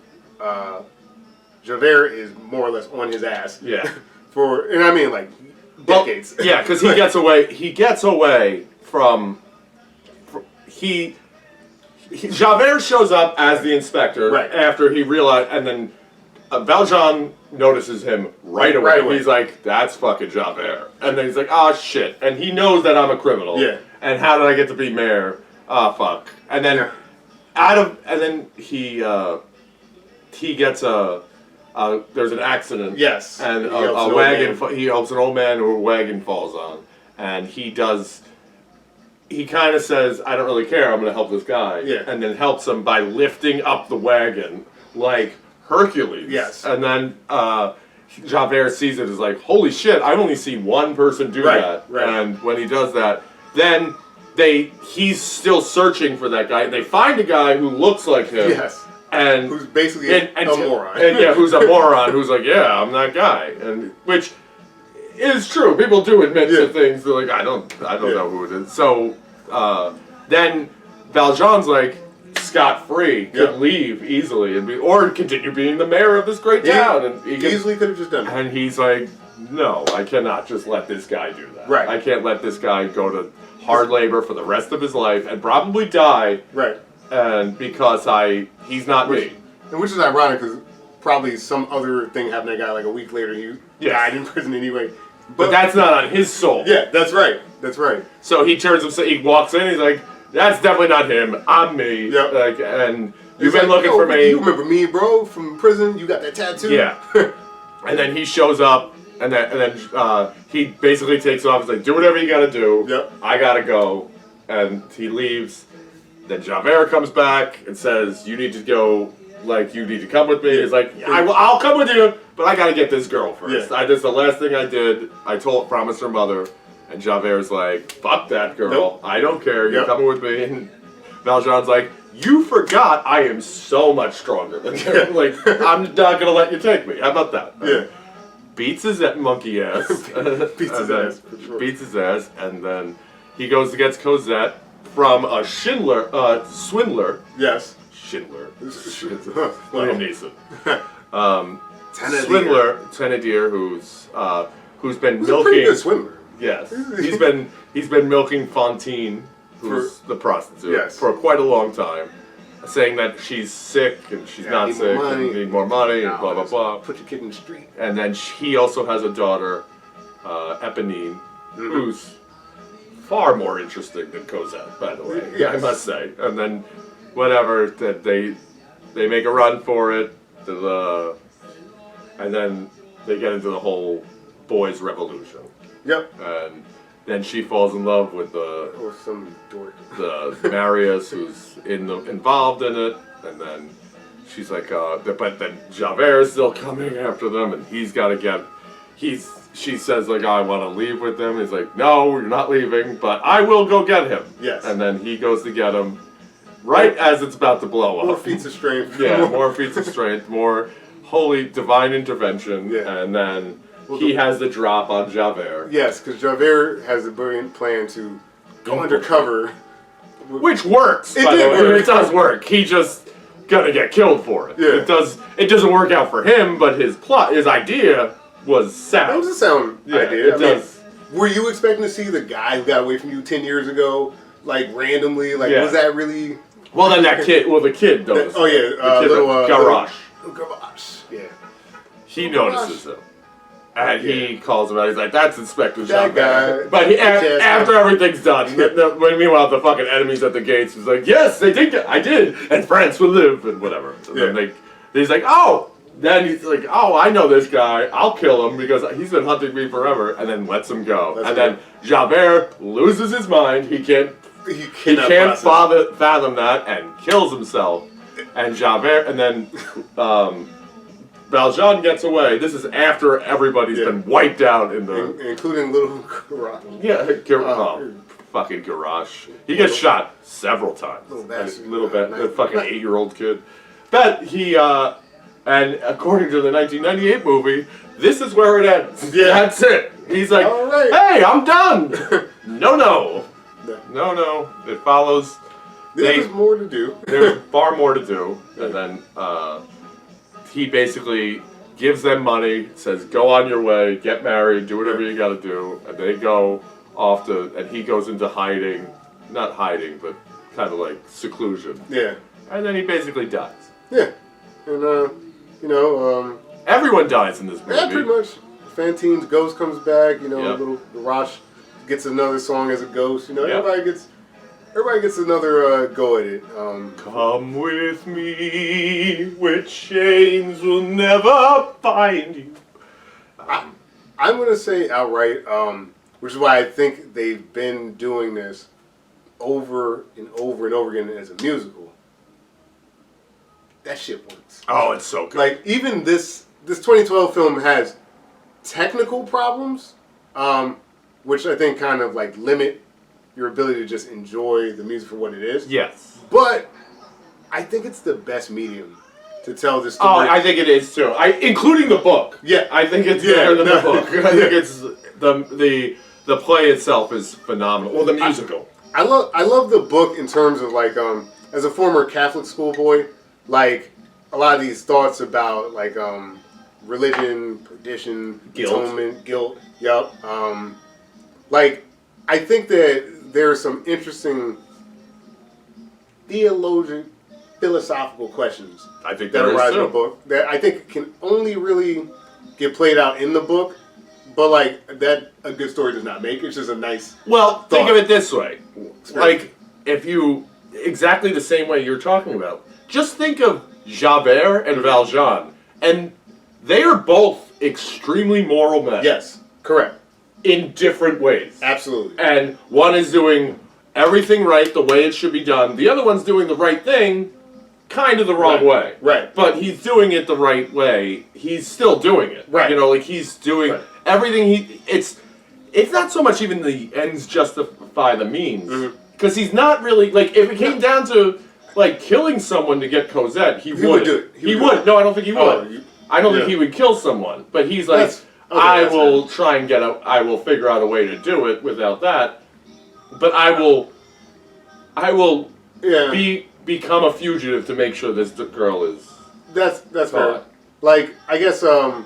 Javert is more or less on his ass. Yeah. And I mean, like, decades. Well, yeah, because he gets away. He gets away from. Javert shows up as the inspector after he realized, and then Valjean notices him right away. He's like, "That's fucking Javert," and then he's like, "Oh shit!" And he knows that I'm a criminal. Yeah. And how did I get to be mayor? Oh fuck! And then he gets there's an accident. Yes. And a wagon. He helps an old man who a wagon falls on, and he kind of says, "I don't really care. I'm going to help this guy." Yeah. And then helps him by lifting up the wagon like Hercules. Yes. And then Javert sees it as like, "Holy shit! I've only seen one person do that." Right. And when he does that, then he's still searching for that guy. They find a guy who looks like him. Yes. And who's basically a moron. Who's a moron, who's like, "Yeah, I'm that guy," and which is true. People do admit to things. They're like, I don't know who it is. So then Valjean's like scot-free, could leave easily or continue being the mayor of this great town, and he easily could have just done it. And he's like, "No, I cannot just let this guy do that. Right. I can't let this guy go to hard labor for the rest of his life and probably die." Right. And because he's not me. And which is ironic because probably some other thing happened to that guy like a week later. He died in prison anyway. But that's not on his soul. Yeah, that's right. That's right. So he turns himself. He walks in. He's like, "That's definitely not him. I'm me." Yep. Like, and you've been looking for me. You remember me, bro, from prison? You got that tattoo? Yeah. And then he shows up, and then he basically takes off. He's like, "Do whatever you got to do. Yep. I gotta go," and he leaves. Then Javert comes back and says, "You need to go. Like, you need to come with me." He's like, "I'll come with you, but I gotta get this girl first. Yeah. That's the last thing I did. I promised her mother." And Javert's like, "Fuck that girl. Nope. I don't care. You're coming with me." And Valjean's like, "You forgot I am so much stronger than you. Like, I'm not gonna let you take me. How about that?" Yeah. Beats his monkey ass. Beats his ass, for sure. Beats his ass, and then he goes and gets Cosette from a swindler. Yes. Schindler. Liam Neeson. Swindler, Thénardier, who's been milking. A pretty good swindler. Yes, he's been milking Fantine, who's the prostitute, for quite a long time, saying that she's sick and she's not sick and need more money and blah blah blah. Put your kid in the street. And then he also has a daughter, Eponine, who's far more interesting than Cosette, by the way. Yes. I must say. And then whatever that they make a run for it, and then they get into the whole boys' revolution. Yep. And then she falls in love with some dork. the Marius who's involved in it, and then she's like, but then Javert is still coming after them, and he's got to get. She says like, "I want to leave with them." He's like, "No, you're not leaving, but I will go get him." Yes. And then he goes to get him, right as it's about to blow up. More feats of strength. Yeah, more feats of strength, more holy divine intervention, and then he has the drop on Javert. Yes, because Javert has a brilliant plan to go undercover. Which works, by the way. It does work. He just gonna get killed for it. Yeah. It doesn't work out for him, but his idea was sound. That was a sound idea. It does. Were you expecting to see the guy who got away from you 10 years ago, like randomly? Like, was that really? Well, then the kid does. Oh yeah, little Garrosh. Garrosh. Yeah. He notices him. And he calls him out. He's like, "That's Inspector That guy." But after everything's done, meanwhile the fucking enemies at the gates is like, "Yes, they did. I did, and France will live," and whatever. And then he's like, "Oh." Then he's like, "Oh, I know this guy. I'll kill him because he's been hunting me forever," and then lets him go. Then Javert loses his mind. He can't fathom that and kills himself. And Javert, and then Valjean gets away. This is after everybody's been wiped out in the... Including little Garrosh. Yeah, fucking Garrosh. He gets shot several times. Little bit. A fucking 8-year-old kid. But he... and according to the 1998 movie, this is where it ends. Yeah. That's it. He's like, "Hey, I'm done." No. It follows. There's more to do. There's far more to do. And then he basically gives them money, says, "Go on your way, get married, do whatever you got to do." And they go off and he goes into hiding. Not hiding, but kind of like seclusion. Yeah. And then he basically dies. Yeah. And, everyone dies in this movie. Yeah, pretty much. Fantine's ghost comes back, Yep. little Rosh gets another song as a ghost. Yep. Everybody gets another go at it. Come with me, where chains will never bind you. I'm going to say outright, which is why I think they've been doing this over and over and over again as a musical. That shit works. Oh, it's so good. Like, even this 2012 film has technical problems, which I think kind of like limit your ability to just enjoy the music for what it is. Yes. But I think it's the best medium to tell this story. Oh, I think it is too. Including the book. Yeah. I think it's better than the book. I think it's the play itself is phenomenal. Well, the musical. I love the book in terms of like as a former Catholic schoolboy, like a lot of these thoughts about like religion, perdition, atonement, guilt. Yup. Like I think that there are some interesting philosophical questions I think that arise in the book that I think can only really get played out in the book, but like that a good story does not make. It's just a nice. Well, think thought. of it this way: like if you exactly the same way you're talking about, just think of Javert and Valjean, and they are both extremely moral men. Yes, correct. In different ways. Absolutely. And one is doing everything right the way it should be done. The other one's doing the right thing kind of the wrong way. Right. But he's doing it the right way. He's still doing it. Right. Like he's doing everything it's not so much even the ends justify the means. Because he's not really, like, if it came down to, like, killing someone to get Cosette, he would do it. He would. No, I don't think he would. I don't think he would kill someman. But he's like, I will try and I will figure out a way to do it without that. But I will become a fugitive to make sure this girl is. That's fair. Like, I guess Jean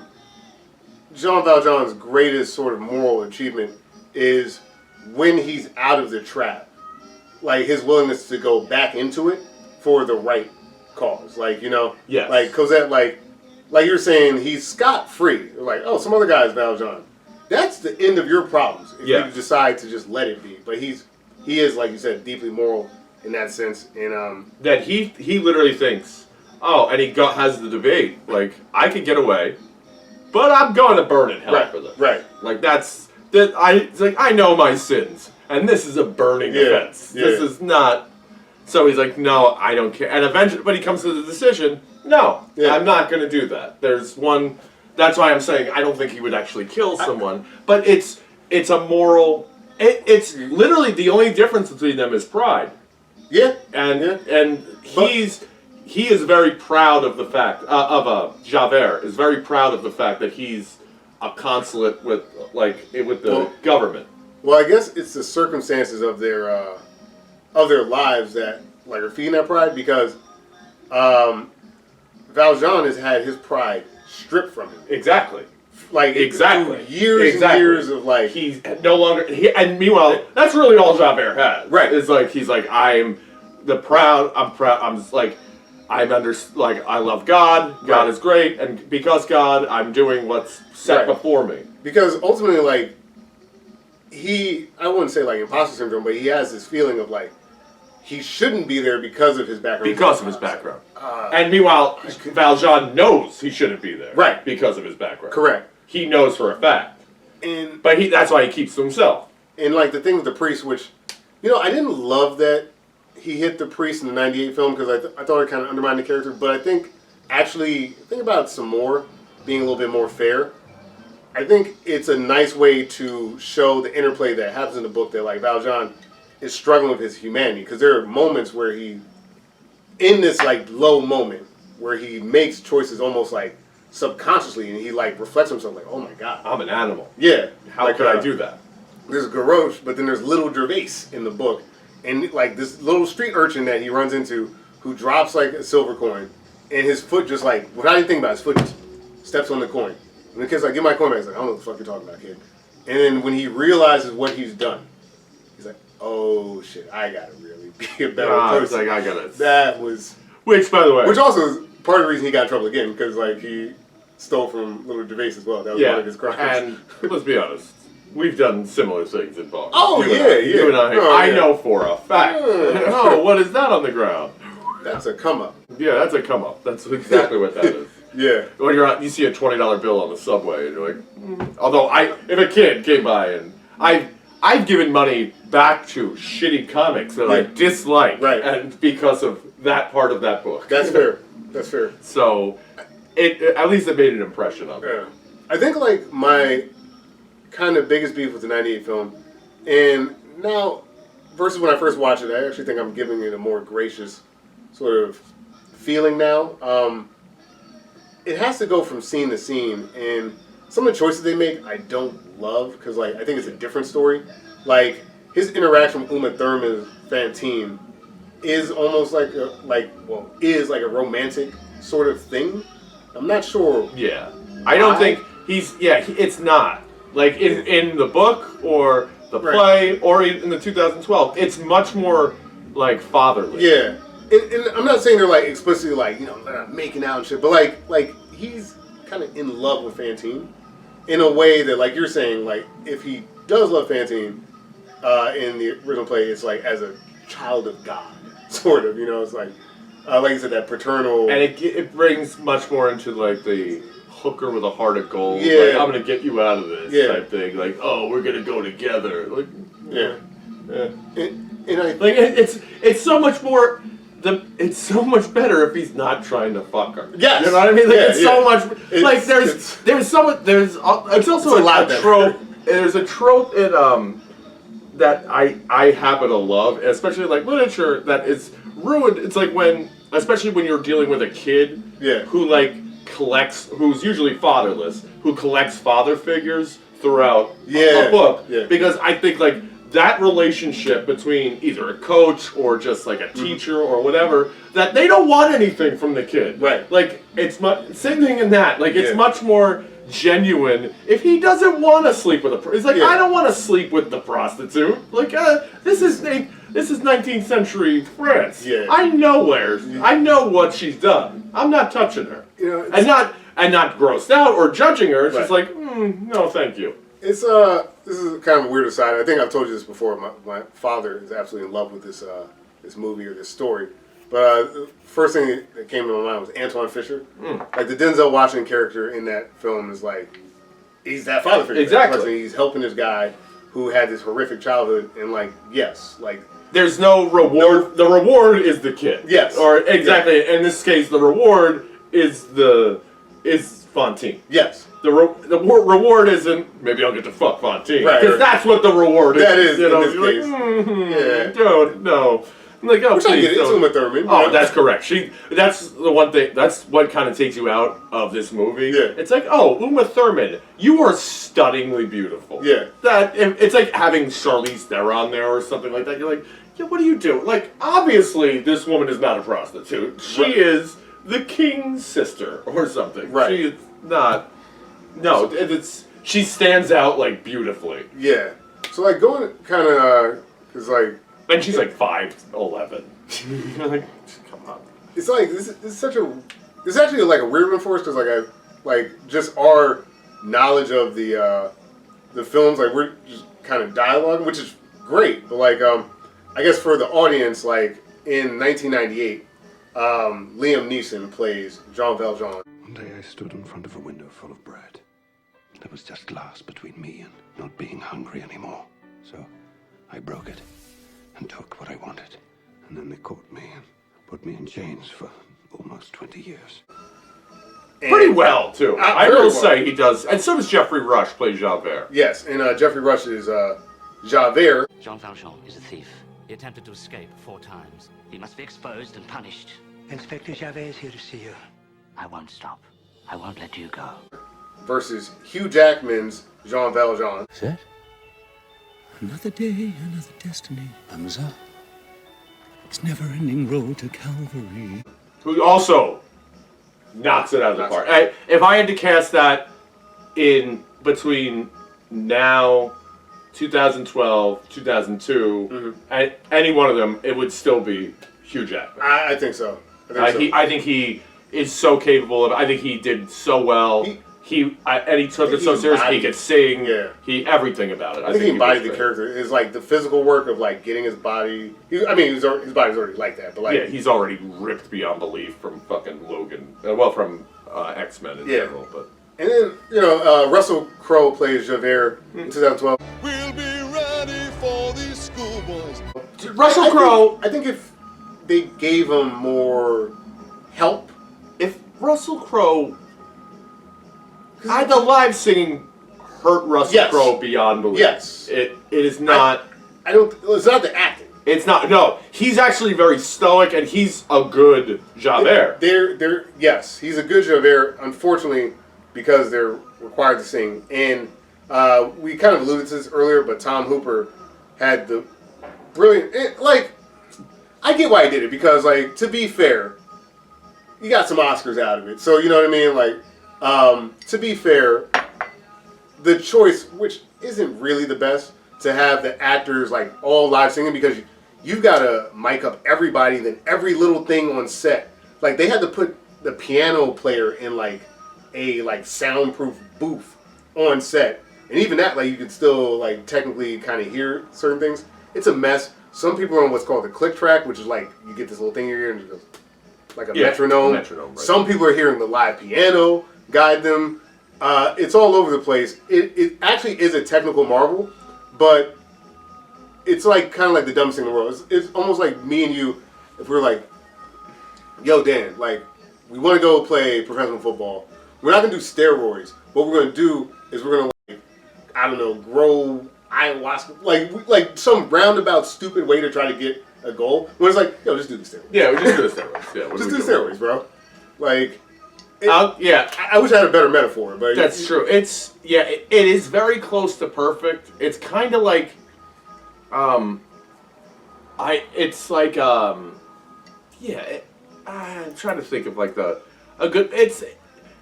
Valjean's greatest sort of moral achievement is when he's out of the trap. Like, his willingness to go back into it for the right cause. Like, Yes. like Cosette, like you're saying, he's scot-free. Like, oh, some other guy's Valjean. That's the end of your problems if you decide to just let it be. But he is, like you said, deeply moral in that sense. And that he literally thinks, oh, and he has the debate, like, I could get away, but I'm going to burn in hell for this. Right. Like, it's like, I know my sins, and this is a burning offense. This is not. So he's like, no, I don't care. And eventually, but he comes to the decision, no, I'm not going to do that. There's one. That's why I'm saying I don't think he would actually kill someone. But it's a moral. It's literally the only difference between them is pride. Yeah. And he is very proud of the fact Javert is very proud of the fact that he's a consulate with the government. Well, I guess it's the circumstances of their lives that like are feeding that pride, because Valjean has had his pride stripped from him. Exactly. Like exactly. Years and years of like he's no longer. And meanwhile, that's really all Javert has. Right. It's like he's like I'm proud. I'm like I love God. God is great, and because God, I'm doing what's set before me. Because ultimately, like I wouldn't say like imposter syndrome, but he has this feeling of like he shouldn't be there because of his background. Because of his background. And meanwhile, Valjean knows he shouldn't be there. Right. Because of his background. Correct. He knows for a fact. But that's why he keeps to himself. And like the thing with the priest, which, I didn't love that he hit the priest in the 98 film, because I thought it kind of undermined the character. But I think actually, think about it some more, being a little bit more fair. I think it's a nice way to show the interplay that happens in the book, that like Valjean is struggling with his humanity, because there are moments where he, in this like low moment, where he makes choices almost like subconsciously, and he like reflects on himself like, oh my God, I'm an animal. Yeah. How could I do that? There's Gavroche, but then there's Little Gervais in the book, and like this little street urchin that he runs into who drops like a silver coin, and his foot just like, without even thinking about it, his foot just steps on the coin. And the kid's like, give my coin back. He's like, I don't know what the fuck you're talking about, kid. And then when he realizes what he's done, he's like, oh shit, I gotta really be a better person. It's like, I gotta. That was. Which, by the way. Which also is part of the reason he got in trouble again, because like he stole from Little Gervais as well. That was one of his crimes. And let's be honest, we've done similar things in bars. Oh, You and I, oh, I know for a fact. Oh, what is that on the ground? That's a come up. Yeah, that's a come up. That's exactly what that is. Yeah. When you're out, you see a $20 bill on the subway, and you're like, Although if a kid came by and I've given money back to shitty comics that I dislike, and because of that part of that book. That's fair. That's fair. So, at least it made an impression on me. Yeah. I think like my kind of biggest beef with the '98 film, and now versus when I first watched it, I actually think I'm giving it a more gracious sort of feeling now. It has to go from scene to scene, and some of the choices they make I don't love, because like I think it's a different story. Like his interaction with Uma Thurman's Fantine is almost like a romantic sort of thing. I'm not sure. Yeah, I don't think it's not like in the book or the play or in the 2012. It's much more like fatherly. Yeah. And I'm not saying they're like explicitly like, you know, they're not making out and shit, but like he's kind of in love with Fantine in a way that, like you're saying, like if he does love Fantine in the original play, it's like as a child of God, sort of, you know. It's like you said, that paternal, and it brings much more into like the hooker with a heart of gold. Yeah, like, I'm gonna get you out of this type thing. Like, oh, we're gonna go together. Like, yeah. And I like it's so much more. It's so much better if he's not trying to fuck her. Yes. You know what I mean? Like, it's so much. Like it's also a trope. There's a trope in that I happen to love, especially like literature that is ruined. It's like especially when you're dealing with a kid who like who's usually fatherless, who collects father figures throughout a book. Yeah. Because I think like that relationship between either a coach or just like a teacher or whatever, that they don't want anything from the kid. Right. Like it's same thing in that. Like it's much more genuine if he doesn't want to sleep with a he's like, I don't want to sleep with the prostitute. Like this is 19th century France. Yeah. I know what she's done. I'm not touching her. You know, and not grossed out or judging her. It's just like, no, thank you. It's this is kind of a weird aside. I think I've told you this before. My father is absolutely in love with this movie or this story. But the first thing that came to my mind was Antoine Fisher. Like the Denzel Washington character in that film is like, he's that father figure. Exactly. He's helping this guy who had this horrific childhood, and like, there's no reward. The reward is the kid. Yes. Or exactly. In this case, the reward is Fantine. Yes. The reward isn't, maybe I'll get to fuck Fantine. Right. Because that's what the reward is. That is, you know, in this case. Dude, no. I'm like, which I get it, it's Uma Thurman. Oh, that's correct. That's the one thing, that's what kind of takes you out of this movie. Yeah. It's like, oh, Uma Thurman, you are stunningly beautiful. Yeah. It's like having Charlize Theron there or something like that. You're like, yeah, what do you do? Like, obviously, this woman is not a prostitute. She is the king's sister or something. Right. She is not. No, she stands out like beautifully. Yeah. So like going kind of because like. And she's like 5'11". You're like, come on. It's like this is actually like a weird one for us because just our knowledge of the films, like we're just kind of dialogue, which is great. But like I guess for the audience, like in 1998, Liam Neeson plays Jean Valjean. One day I stood in front of a window full of bread. There was just glass between me and not being hungry anymore. So I broke it and took what I wanted. And then they caught me and put me in chains for almost 20 years. Pretty well, too. I will say he does. And so does Jeffrey Rush play Javert. Yes, and Jeffrey Rush is Javert. Jean Valjean is a thief. He attempted to escape 4 times. He must be exposed and punished. Inspector Javert is here to see you. I won't stop. I won't let you go. Versus Hugh Jackman's Jean Valjean. Is it? Another day, another destiny. Hamza. It's never-ending road to Calvary. Who also knocks it out of the park. If I had to cast that in between now 2012, 2002, and any one of them, it would still be Hugh Jackman. I think so. I think he is so capable of. I think he did so well. He took it so seriously. He could sing. Yeah. Everything about it. I think he embodied the character. Is like the physical work of like getting his body. His body's already like that, but like he's already ripped beyond belief from fucking Logan. From X-Men in general, but. And then Russell Crowe plays Javert in 2012. We'll be ready for these schoolboys. Russell Crowe. I think if they gave him more help, if Russell Crowe. The live singing hurt Russell Crowe beyond belief. Yes. It is not... It's not the acting. It's not... No. He's actually very stoic, and he's a good Javert. Yes. He's a good Javert, unfortunately, because they're required to sing. And we kind of alluded to this earlier, but Tom Hooper had the brilliant... I get why he did it, because, to be fair, you got some Oscars out of it. So, you know what I mean? To be fair, the choice, which isn't really the best, to have the actors all live singing, because you've got to mic up everybody, then every little thing on set. They had to put the piano player in a soundproof booth on set, and even that you could still technically kind of hear certain things. It's a mess. Some people are on what's called the click track, which is you get this little thing in your ear and it goes like a metronome. Right. Some people are hearing the live piano guide them. It's all over the place. It actually is a technical marvel, but it's kind of like the dumbest thing in the world. It's almost like me and you, if we're yo Dan, we want to go play professional football. We're not gonna do steroids. What we're gonna do is we're gonna grow ayahuasca, like some roundabout stupid way to try to get a goal. When it's just do the steroids. Yeah, we just do the steroids. Yeah, just do the steroids, bro. Yeah, I wish I had a better metaphor, but that's true. It is very close to perfect. It's kind of I'm trying to think of a good.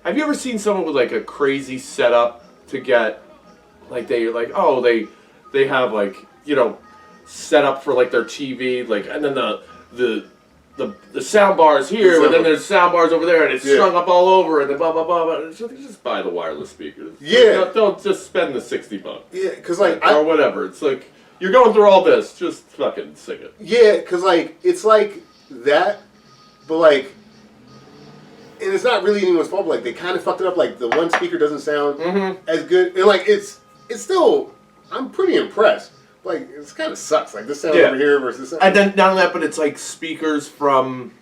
Have you ever seen someone with a crazy setup to get they have set up for their TV and then the sound bar is here, and then there's sound bars over there, and it's strung up all over, and then blah blah blah. Blah. Just buy the wireless speakers. Yeah, don't just spend the $60. Yeah, because or whatever. It's you're going through all this, just fucking sing it. Yeah, because it's that, but and it's not really anyone's fault. But they kind of fucked it up. The one speaker doesn't sound as good, and it's still. I'm pretty impressed. It kind of sucks. This sound over here versus sound. And then not only that, but it's speakers from.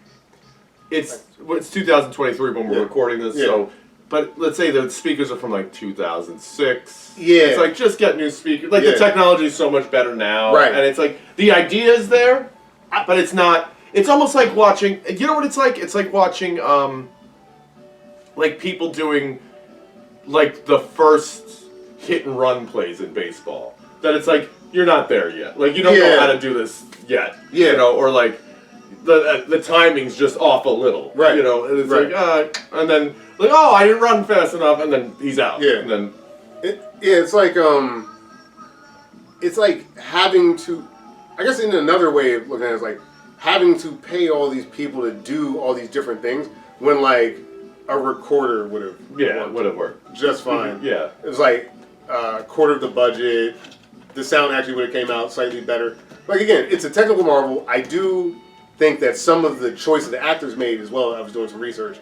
It's 2023 when we're recording this, so. But let's say the speakers are from 2006. Yeah. It's just get new speakers. The technology is so much better now. Right. And it's the idea is there, but it's not. It's almost like watching. You know what it's like? It's like watching people doing the first hit and run plays in baseball. That it's you're not there yet. You don't know how to do this yet. Yeah. Or the timing's just off a little. Right. And it's and then I didn't run fast enough, and then he's out. Yeah. And then it's having to, I guess in another way of looking at it, it's having to pay all these people to do all these different things when a recorder would have worked just fine. Yeah. It was a quarter of the budget. The sound actually would have came out slightly better. Again, it's a technical marvel. I do think that some of the choices the actors made as well, I was doing some research,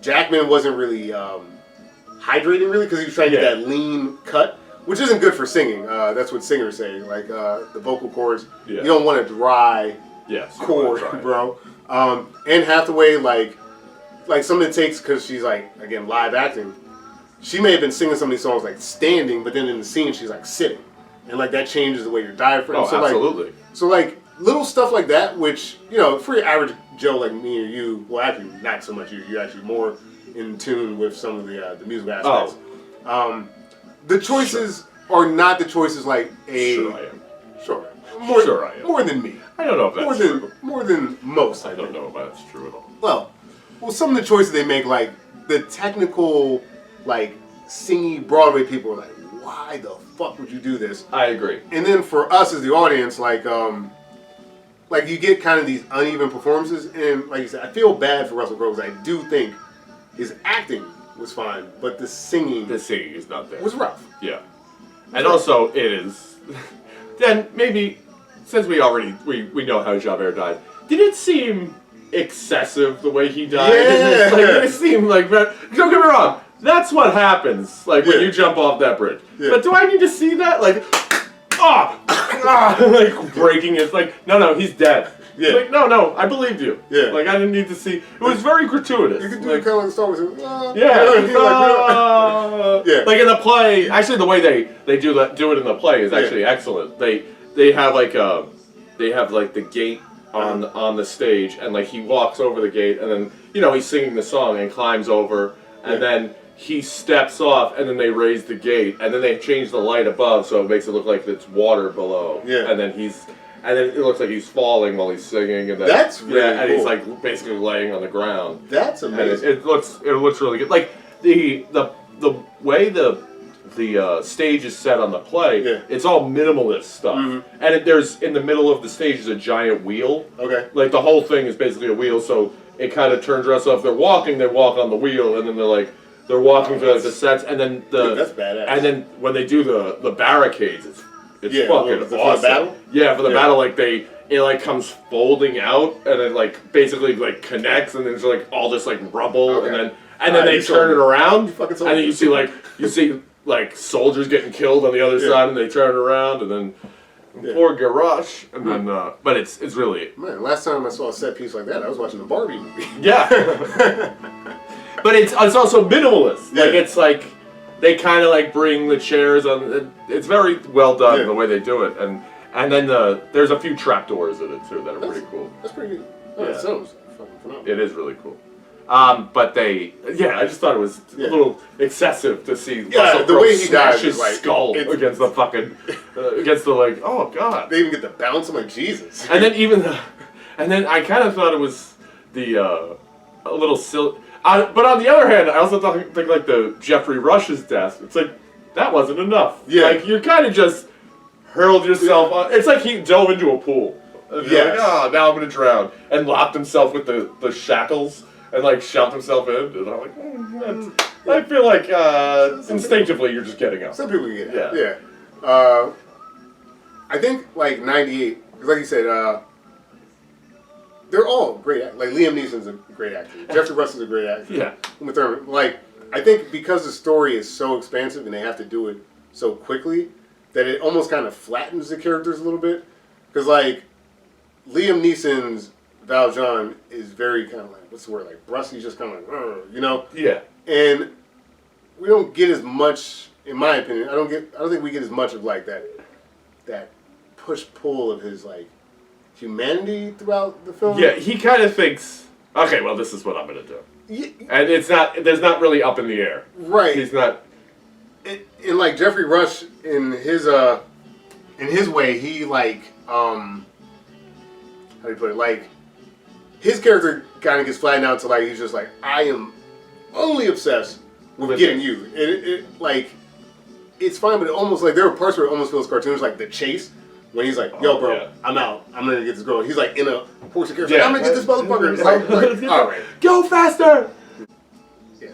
Jackman wasn't really hydrating really because he was trying to get that lean cut, which isn't good for singing. That's what singers say. The vocal cords, you don't want a dry chord, bro. Anne Hathaway, some of the takes, because she's again, live acting, she may have been singing some of these songs standing, but then in the scene she's sitting. And that changes the way your diaphragm. Oh, so, absolutely. Little stuff like that, which, for your average Joe like me or you, well, actually not so much you, you're actually more in tune with some of the musical aspects. Oh. The choices are not the choices Sure I am. Sure. Sure I am. More than me. I don't know if that's true. More than most, I don't know if that's true at all. Well, some of the choices they make, the technical, singy Broadway people are why the fuck would you do this? I agree. And then for us as the audience, like you get kind of these uneven performances, and like you said, I feel bad for Russell Crowe because I do think his acting was fine, but the singing is not there. was rough. Yeah. And also, it is. Then maybe, since we know how Javert died, did it seem excessive the way he died? Yeah. Did it seem like. Don't get me wrong, that's what happens, like when you jump off that bridge. Yeah. But do I need to see that? Like, like breaking his. Like, no, he's dead. Yeah. Like, no, I believed you. Yeah. Like, I didn't need to see. It was very gratuitous. You could do like, it kind of like Star Wars. Yeah. Like in the play, actually, the way they do it in the play is actually excellent. They have like the gate on the stage, and like he walks over the gate, and then he's singing the song and climbs over, and then he steps off, and then they raise the gate, and then they change the light above so it makes it look like it's water below. Yeah. And then it looks like he's falling while he's singing, and then, that's really cool. And he's like basically laying on the ground. That's amazing. And it looks really good. Like the way the stage is set on the play, it's all minimalist stuff. Mm-hmm. And there's in the middle of the stage is a giant wheel. Okay. Like the whole thing is basically a wheel, so it kind of turns around. So if they're walking, they walk on the wheel, and then they're walking through like the sets, and then that's badass. And then when they do the barricades, it's fucking awesome. For the battle? Yeah, for the battle, like it comes folding out, and it like basically like connects, and there's like all this like rubble, and then they turn it around, and then you see like soldiers getting killed on the other side, and they turn it around, and then poor Garrosh, and then but it's really last time I saw a set piece like that, I was watching a Barbie movie. Yeah. But it's also minimalist. Like it's like they kind of like bring the chairs on. It's very well done the way they do it, and then there's a few trapdoors in it too that are pretty cool. That's pretty good. Oh, that sounds fucking phenomenal. It is really cool. But I just thought it was a little excessive to see Russell the Crowe way he dies his like, skull against the fucking against the like. Oh god! They even get the bounce. I'm like Jesus. And then I kind of thought it was a little silly. But on the other hand, I also think like the Jeffrey Rush's death. It's like that wasn't enough. Yeah, like you kind of just hurled yourself on. It's like he dove into a pool. Yeah. Like, now I'm gonna drown, and locked himself with the shackles and like shoved himself in. And I'm like, I feel like instinctively you're just getting out. Some people get it. Yeah. I think like '98, because like you said, they're all great actors. Like Liam Neeson's a great actor. Jeffrey Rush is a great actor. Yeah. Uma Thurman. Like I think because the story is so expansive and they have to do it so quickly that it almost kind of flattens the characters a little bit. Because like Liam Neeson's Valjean is very kind of like what's the word, like brusque. He's just kind of like Yeah. And we don't get as much, in my opinion. I don't think we get as much of like that push pull of his like humanity throughout the film. Yeah, he kind of thinks, okay, well, this is what I'm gonna do, and there's not really up in the air. Right. He's not. And like Jeffrey Rush in his way, he like how do you put it? Like his character kind of gets flattened out to like he's just like I am only obsessed with getting you. And it like it's fine, but it almost like there are parts where it almost feels cartoonish, like the chase. When he's like, yo, bro, I'm out. I'm going to get this girl. He's like in a Porsche carriage. Like, I'm going to get this motherfucker. It's like all right. Go faster! Yeah.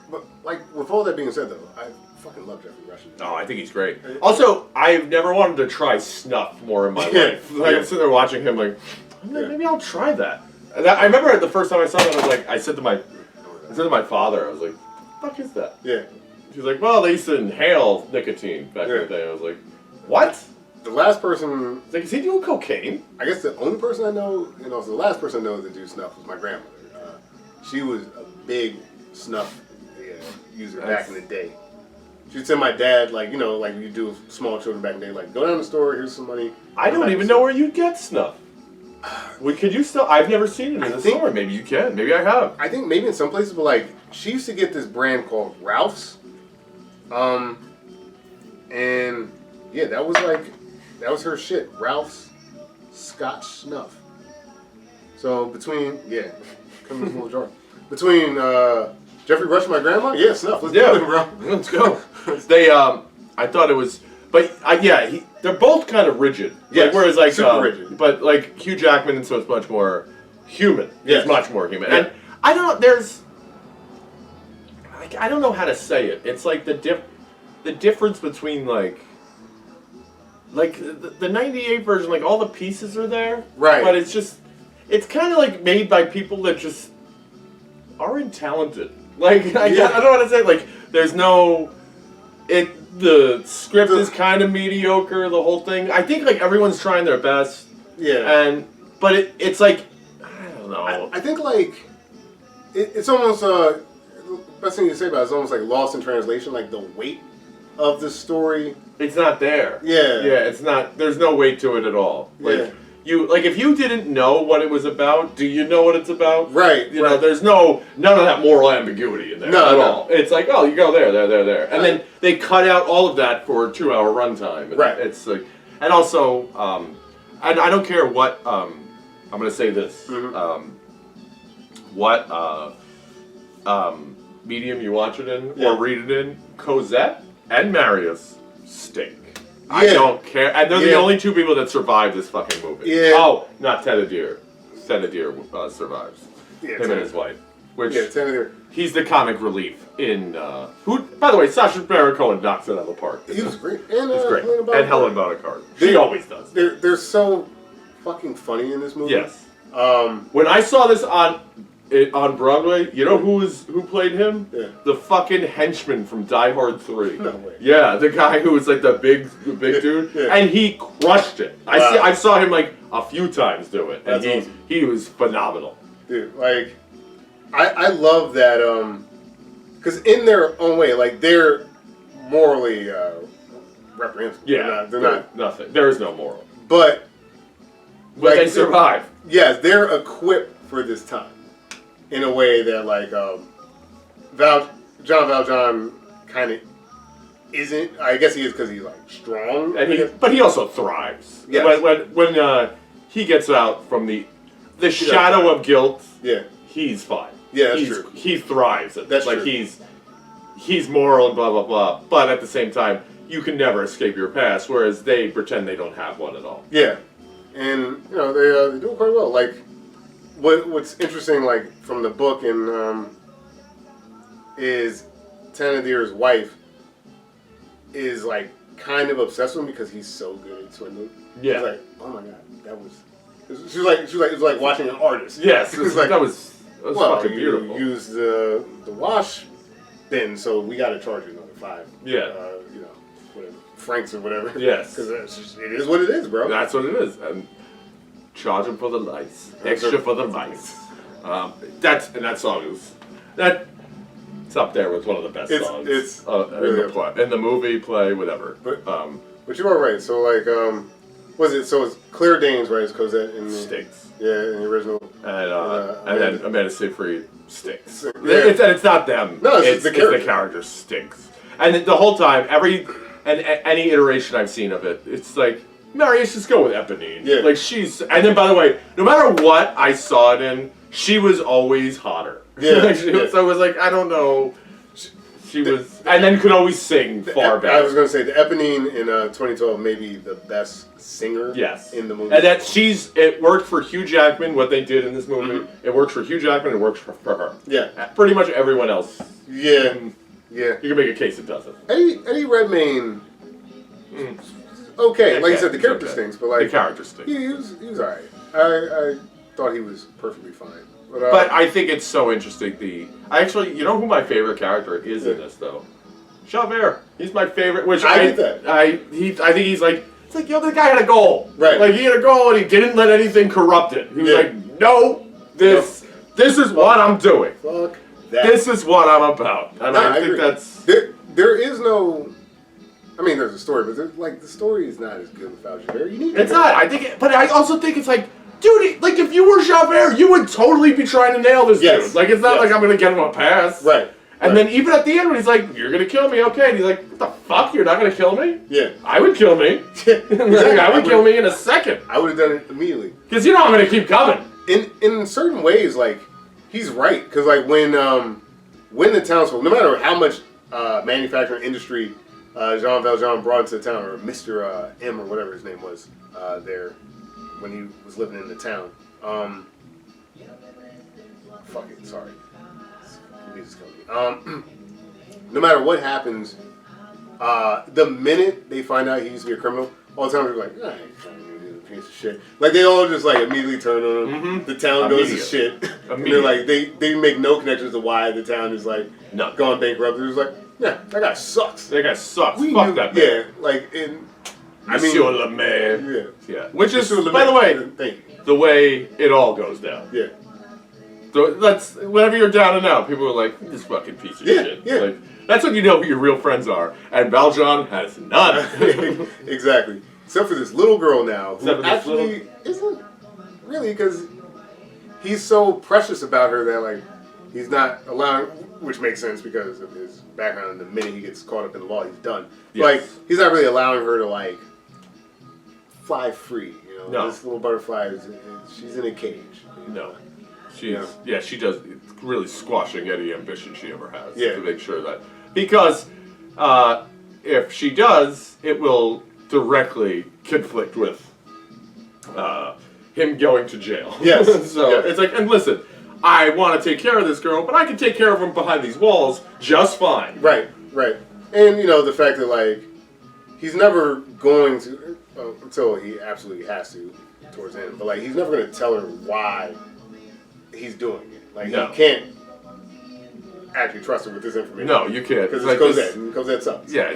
But, like, with all that being said, though, I fucking love Jeffrey Rush. Oh, I think he's great. Also, I've never wanted to try snuff more in my life. Like, I'm sitting there watching him like, maybe I'll try that. And I remember the first time I saw that, I was like, I said to my father, I was like, what the fuck is that? Yeah. He's like, well, they used to inhale nicotine back in the day. I was like, what? The last person... Like, is he doing cocaine? I guess the only person I know, so the last person I know that do snuff was my grandmother. She was a big snuff user back in the day. She'd send my dad, like you do with small children back in the day, like, go down to the store, here's some money. I don't even know where you get snuff. Could you still... I've never seen it in the store. Maybe you can. Maybe I have. I think maybe in some places, but, like, she used to get this brand called Ralph's. And, yeah, that was her shit. Ralph's Scotch Snuff. So between come in this little jar. Between Jeffrey Rush and my grandma, snuff. Let's do it, bro. Let's go. I thought it was, but they're both kind of rigid. Yes, Like, whereas like super rigid. But like Hugh Jackman, so it's much more human. Yes. It's much more human, Yeah. and I don't. There's, like, I don't know how to say it. It's like the difference between like the '98 version, like all the pieces are there, Right? But it's kind of like made by people that just aren't talented. Like I don't know how to say it. Like there's no the script is kind of mediocre. The whole thing. I think like everyone's trying their best. Yeah. But it's like I don't know. I think like it's almost the best thing you say about it is almost like lost in translation. Like the weight of the story. It's not there. Yeah. Yeah. It's not. There's no weight to it at all. Like, Yeah. if you didn't know what it was about, do you know what it's about? Right. You know, there's none of that moral ambiguity in there at all. It's like, oh, you go there. And then they cut out all of that for a 2-hour runtime. And Right. It's like, and also, I don't care what, I'm going to say this, what medium you watch it in or read it in, Cosette and Marius stink. I don't care. And they're the only two people that survive this fucking movie. Yeah. Oh, not Thénardier. Thénardier survives. Yeah, Him and his wife. Which he's the comic relief in who, by the way, Sacha Baron Cohen knocks it out of the park. He was great. And it's great. And Helen Bonham Carter. She always does. They're so fucking funny in this movie. Yes. When I saw this on Broadway, you know who played him? Yeah. The fucking henchman from Die Hard 3. No way. Yeah, the guy who was like the big dude, Yeah. and he crushed it. Wow. I saw him like a few times do it, and That's awesome. he was phenomenal. Dude, like, I love that, because in their own way, like, they're morally reprehensible. Yeah, they're not. Nothing. There is no moral. But like, they survive. Yes, they're equipped for this time in a way that, like, John Valjean kind of isn't. I guess he is because he's like strong, but he also thrives. Yes. When he gets out from the shadow of guilt, he's fine. Yeah, that's true. He thrives. That's like true. he's moral and blah blah blah. But at the same time, you can never escape your past. Whereas they pretend they don't have one at all. Yeah, and you know they do it quite well. Like what's interesting, like from the book, and is Thénardier's wife is like kind of obsessed with him because he's so good at swindling. Yeah. She's like, oh my god, that was. She was like watching an artist. Yes, it's like that was fucking beautiful. You used the wash bin, so we got to charge you another $5. Yeah. You know, whatever, francs or whatever. Yes. Because it is what it is, bro. That's what it is. And charge them for the lights, extra for the mice. That song is it's up there with one of the best songs. It's really in the movie, play, whatever. But you are right. So like, was it? So it's Claire Danes, right? It's Cosette in the stinks. Yeah, in the original. And then Amanda Seyfried stinks. Yeah. It's not them. No, it's the character. The character stinks. And the whole time, any iteration I've seen of it, it's like, Marius, just go with Eponine. Yeah. Like and then by the way, no matter what I saw it in, she was always hotter. Yeah. So it was like, I don't know. She was, and then could always sing far better. I was going to say the Eponine in 2012 may be the best singer. In the movie. And it worked for Hugh Jackman. What they did in this movie, it works for Hugh Jackman. It works for her. Yeah. Pretty much everyone else. Yeah. Yeah. You can make a case it doesn't. Eddie Redmayne. Okay, like you said, the character stinks, but like the character stinks. He was alright. I thought he was perfectly fine. But I think it's so interesting. You know who my favorite character is in this though? Javert. He's my favorite. Which I get that. I think he's like, it's like, yo, the guy had a goal. Right. Like he had a goal and he didn't let anything corrupt it. He was like, no, this is what I'm doing. Fuck that. This is what I'm about. And I think that's there is no. I mean, there's a story, but the story is not as good without Javert. You need. It's not. But I also think it's like, dude, like if you were Javert, you would totally be trying to nail this dude. Like it's not like I'm gonna get him a pass. Right. And then even at the end when he's like, you're gonna kill me, okay? And he's like, what the fuck? You're not gonna kill me? Yeah. I would kill me. Like, I would kill me in a second. I would have done it immediately. Because you know I'm gonna keep coming. In certain ways, like he's right. Because like when the townsfolk, no matter how much manufacturing industry Jean Valjean brought into the town, or Mr. M or whatever his name was, there when he was living in the town. Fuck it, sorry. Music's coming. No matter what happens, the minute they find out he used to be a criminal, all the time they're like, "Ah, he's a piece of shit." Like they all just like immediately turn on him. Mm-hmm. The town goes to shit. And they're like, they make no connections to why the town is like gone bankrupt. They're just like, yeah, that guy sucks. That guy sucks. Fuck that man. Yeah, like Monsieur Le Maire. Yeah. Which is, by the way, the way it all goes down. Yeah. So that's whenever you're down and out, people are like, "This fucking piece of shit." Yeah. Like, that's when you know who your real friends are. And Valjean has none. Exactly. Except for this little girl now, who actually isn't really, because he's so precious about her that like he's not allowing, which makes sense because of his background. The minute he gets caught up in the law, he's done. Yes. Like he's not really allowing her to like fly free. You know, No. this little butterfly she's in a cage. No. She does. It's really squashing any ambition she ever has to make sure that, because if she does, it will directly conflict with him going to jail. Yes. So it's like, and listen, I want to take care of this girl, but I can take care of him behind these walls just fine. Right. And you know the fact that like he's never going to until he absolutely has to towards the end, but like he's never going to tell her why he's doing it. Like he can't actually trust her with this information. No, you can't. Because like Cosette sucks. Yeah,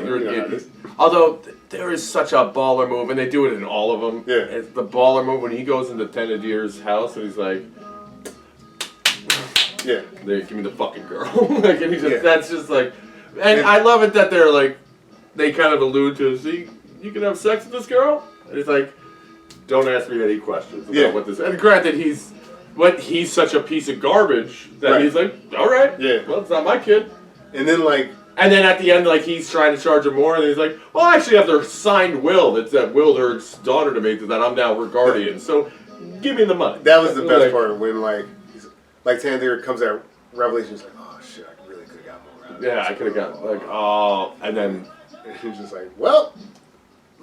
although there is such a baller move, and they do it in all of them. Yeah. It's the baller move when he goes into Thénardier's house and he's like, "Yeah, give me the fucking girl." Like, and he just that's just like, and I love it that they're like, they kind of allude to, "See, you can have sex with this girl," and it's like, don't ask me any questions about what this. And granted, he's such a piece of garbage that he's like, all right, well, it's not my kid. And then at the end, like he's trying to charge her more, and he's like, well, I actually have their signed will that willed her daughter to me that I'm now her guardian. So give me the money. That was the best part when like Thénardier comes out revelation. He's like, oh shit, I really could have got more out of it. Yeah, I could have got like and then he's just like, well,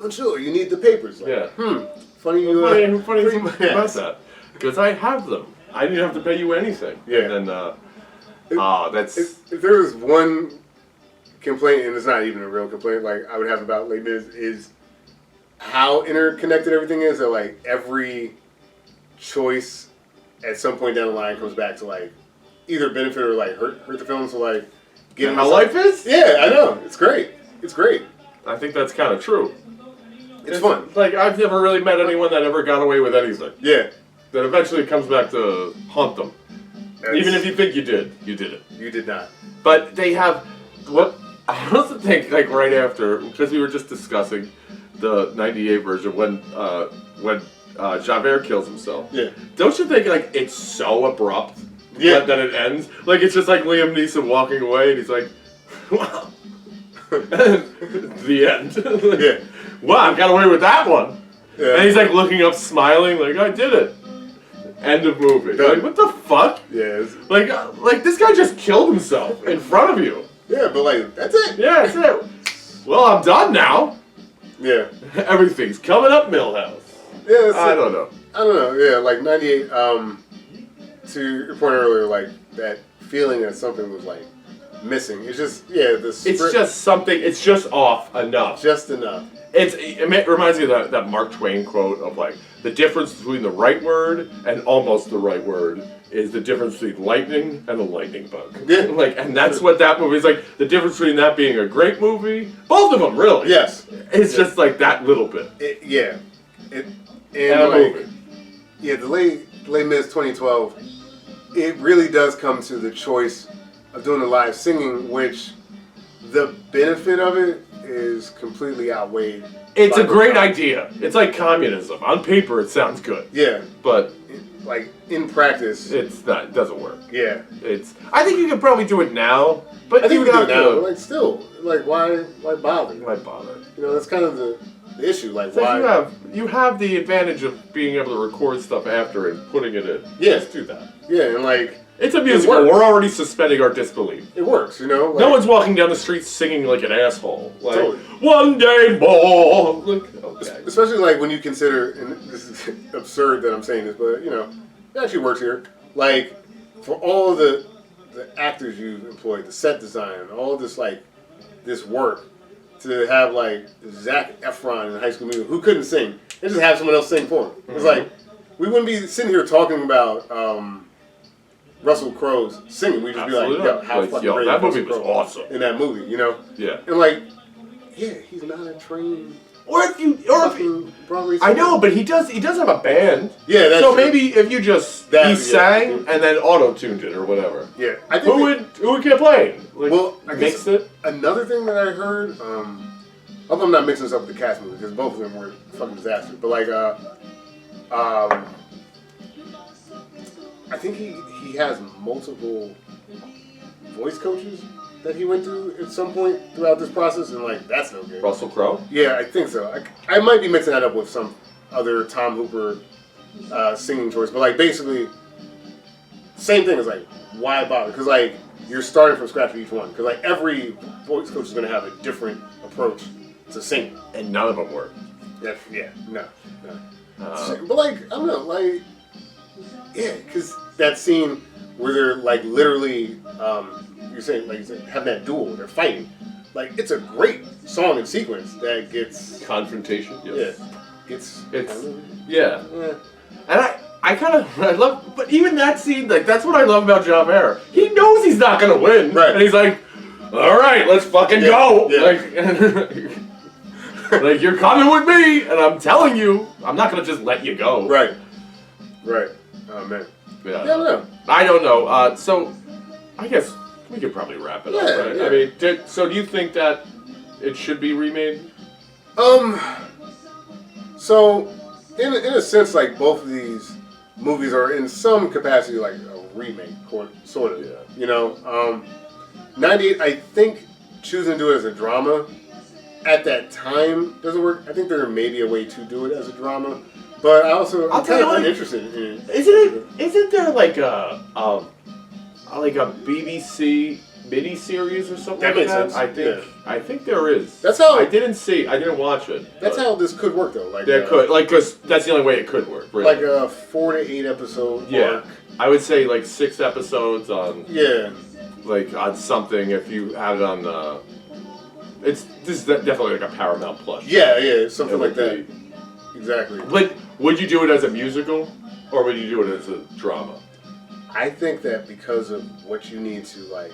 I'm sure you need the papers. Like, funny about that. Because I have them. I didn't have to pay you anything. Yeah. And then, if there was one complaint, and it's not even a real complaint, like I would have about Les Mis, is how interconnected everything is. That like every choice at some point down the line comes back to like either benefit or like hurt the film. So like, get how life is. Yeah, I know. It's great. I think that's kind of true. It's fun. Like I've never really met anyone that ever got away with anything. Yeah. That eventually comes back to haunt them. Even if you think you did it. You did not. But they have what I also think like right after, because we were just discussing the '98 version when Javert kills himself. Yeah. Don't you think like it's so abrupt that it ends? Like it's just like Liam Neeson walking away and he's like, wow. The end. Like, wow, I got away with that one. Yeah. And he's like looking up, smiling, like I did it. End of movie. Like what the fuck? Yeah. Like this guy just killed himself in front of you. Yeah, but like that's it. Yeah, that's it. Well, I'm done now. Yeah. Everything's coming up, Millhouse. Yeah. I don't know. Yeah, like '98. To your point earlier, like that feeling that something was like missing. It's just it's just something. It's just off enough. Just enough. It reminds me of that Mark Twain quote of like the difference between the right word and almost the right word is the difference between lightning and a lightning bug. Yeah. Like, and that's what that movie is like. The difference between that being a great movie, both of them really. Yes. It's just like that little bit. The Les Mis 2012. It really does come to the choice of doing the live singing, which the benefit of it is completely outweighed. It's a great idea. It's like communism. On paper, it sounds good. Yeah, but like in practice, it's not. It doesn't work. Yeah, I think you could probably do it now, but I think you we can do it now. to. But like still, like why bother? Why bother? You know, that's kind of the issue. Like so why you have the advantage of being able to record stuff after and putting it in. Yeah, just do that. Yeah, and like It's a musical. works. We're already suspending our disbelief. It works, you know. Like, No one's walking down the street singing like an asshole. Like, Totally. one day more. Like, okay. especially like when you consider, and this is absurd that I'm saying this, but you know, it actually works here. Like for all of the actors you've employed, the set design, all this like this work to have like Zac Efron in High School Musical who couldn't sing, and just have someone else sing for him. It's like we wouldn't be sitting here talking about Russell Crowe's singing. We'd just Absolutely be like, not. yo, how Like, fucking yo, great that is movie Russell was Crowe awesome. in that movie, you know? Yeah. And like, yeah, he's not a trained fucking Broadway singer. I know, but he does have a band. Yeah, that's so true. maybe if you just he sang and then auto-tuned it or whatever. Yeah, I think Who would complain? Like, well, I mix guess it. another thing that I heard, although I'm not mixing this up with the cast movie because both of them were fucking disasters, but like, I think he has multiple voice coaches that he went through at some point throughout this process, and like that's no good. Russell Crowe? Yeah, I think so. I might be mixing that up with some other Tom Hooper singing choice, but like basically, same thing is like why bother? Because like you're starting from scratch with each one. Because like every voice coach is going to have a different approach to singing, And none of them work. No. But like I don't know, like yeah, because that scene where they're like literally, you're saying like having that duel, they're fighting. Like it's a great song and sequence that gets Confrontation. Yes. yeah, gets Yeah. yeah. And I love, but even that scene, like that's what I love about Javert. He knows he's not gonna win, Right. And he's like, "All right, let's fucking go!" Yeah. Like, like you're coming with me, and I'm telling you, I'm not gonna just let you go. Right. Oh man. Yeah. I don't know. I don't know. So, I guess we could probably wrap it up, Yeah, right? yeah. I mean, so do you think that it should be remade? So in a sense, like both of these movies are in some capacity like a remake, sort of. Yeah. You know, 98. I think choosing to do it as a drama at that time doesn't work. I think there may be a way to do it as a drama, but I'm kind of uninterested in it. Isn't there like a BBC miniseries or something That like makes that? sense. I think there is. That's how- I didn't watch it. That's how this could work, though. Like that could, like, because that's the only way it could work. Really. like a 4 to 8 episode arc. I would say like 6 episodes on Yeah. like on something if you have it on the. This is definitely like a Paramount Plus. Yeah, something It like would that. Exactly. But would you do it as a musical, or would you do it as a drama? I think that because of what you need to like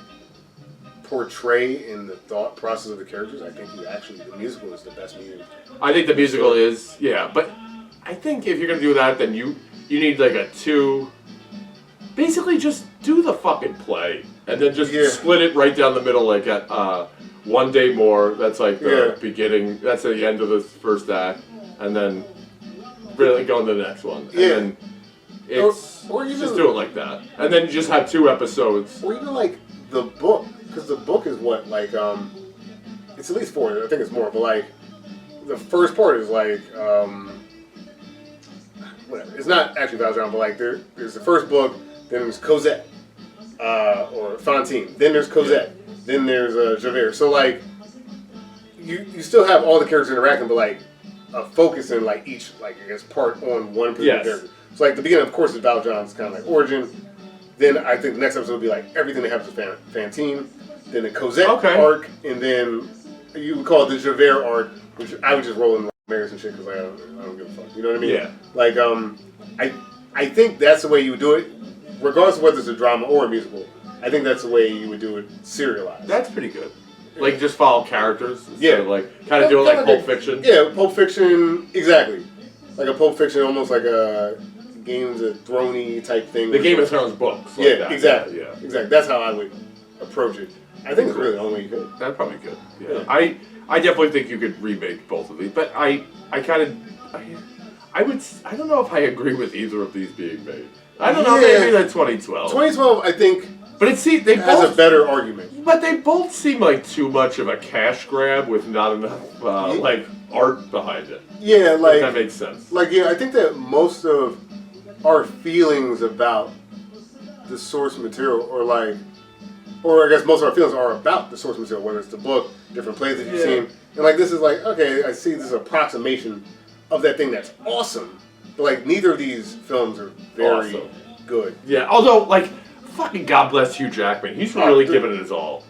portray in the thought process of the characters, I think the musical is the best medium. I think the musical is, yeah, but I think if you're gonna do that, then you need like a 2. Basically, just do the fucking play, and then just split it right down the middle, like at One Day More. That's like the beginning. That's the end of the first act, and then really go into the next one. And then it's or even, just do it like that, and then you just have 2 episodes. Or even like the book, because the book is what like it's at least 4. I think it's more, but like the first part is like whatever. It's not actually Valjean, but like there's the first book. Then there's Cosette, or Fantine. Then there's Cosette. Then there's Javert. So like, you still have all the characters interacting, but like a focus in like each like I guess part on one particular character. So like the beginning, of course, is Valjean's kind of like origin. Then I think the next episode will be like everything that happens with Fantine. Then the Cosette arc, and then you would call it the Javert arc, which I would just roll in Marys and shit because like, I don't give a fuck. You know what I mean? Yeah. Like I think that's the way you would do it. Regardless of whether it's a drama or a musical, I think that's the way you would do it serialized. That's pretty good. Like just follow characters instead of like kind of do it like Pulp Fiction. Yeah, Pulp Fiction, exactly. Like a Pulp Fiction, almost like a Games of Thrones type thing. The Game of Thrones books. Like yeah, that. exactly. Yeah, exactly. That's how I would approach it. I think it's really the only way you could. That's probably good. Yeah. I definitely think you could remake both of these, but I don't know if I agree with either of these being made. I don't know, maybe the 2012. 2012, I think, but they has both a better argument. But they both seem like too much of a cash grab with not enough like art behind it. Yeah, like if that makes sense. Like I think that most of our feelings about the source material, or I guess most of our feelings are about the source material, whether it's the book, different plays that you've seen, and like this is like, okay, I see this approximation of that thing that's awesome, but like neither of these films are very good. Yeah, although like fucking God bless Hugh Jackman, he's really giving it his all.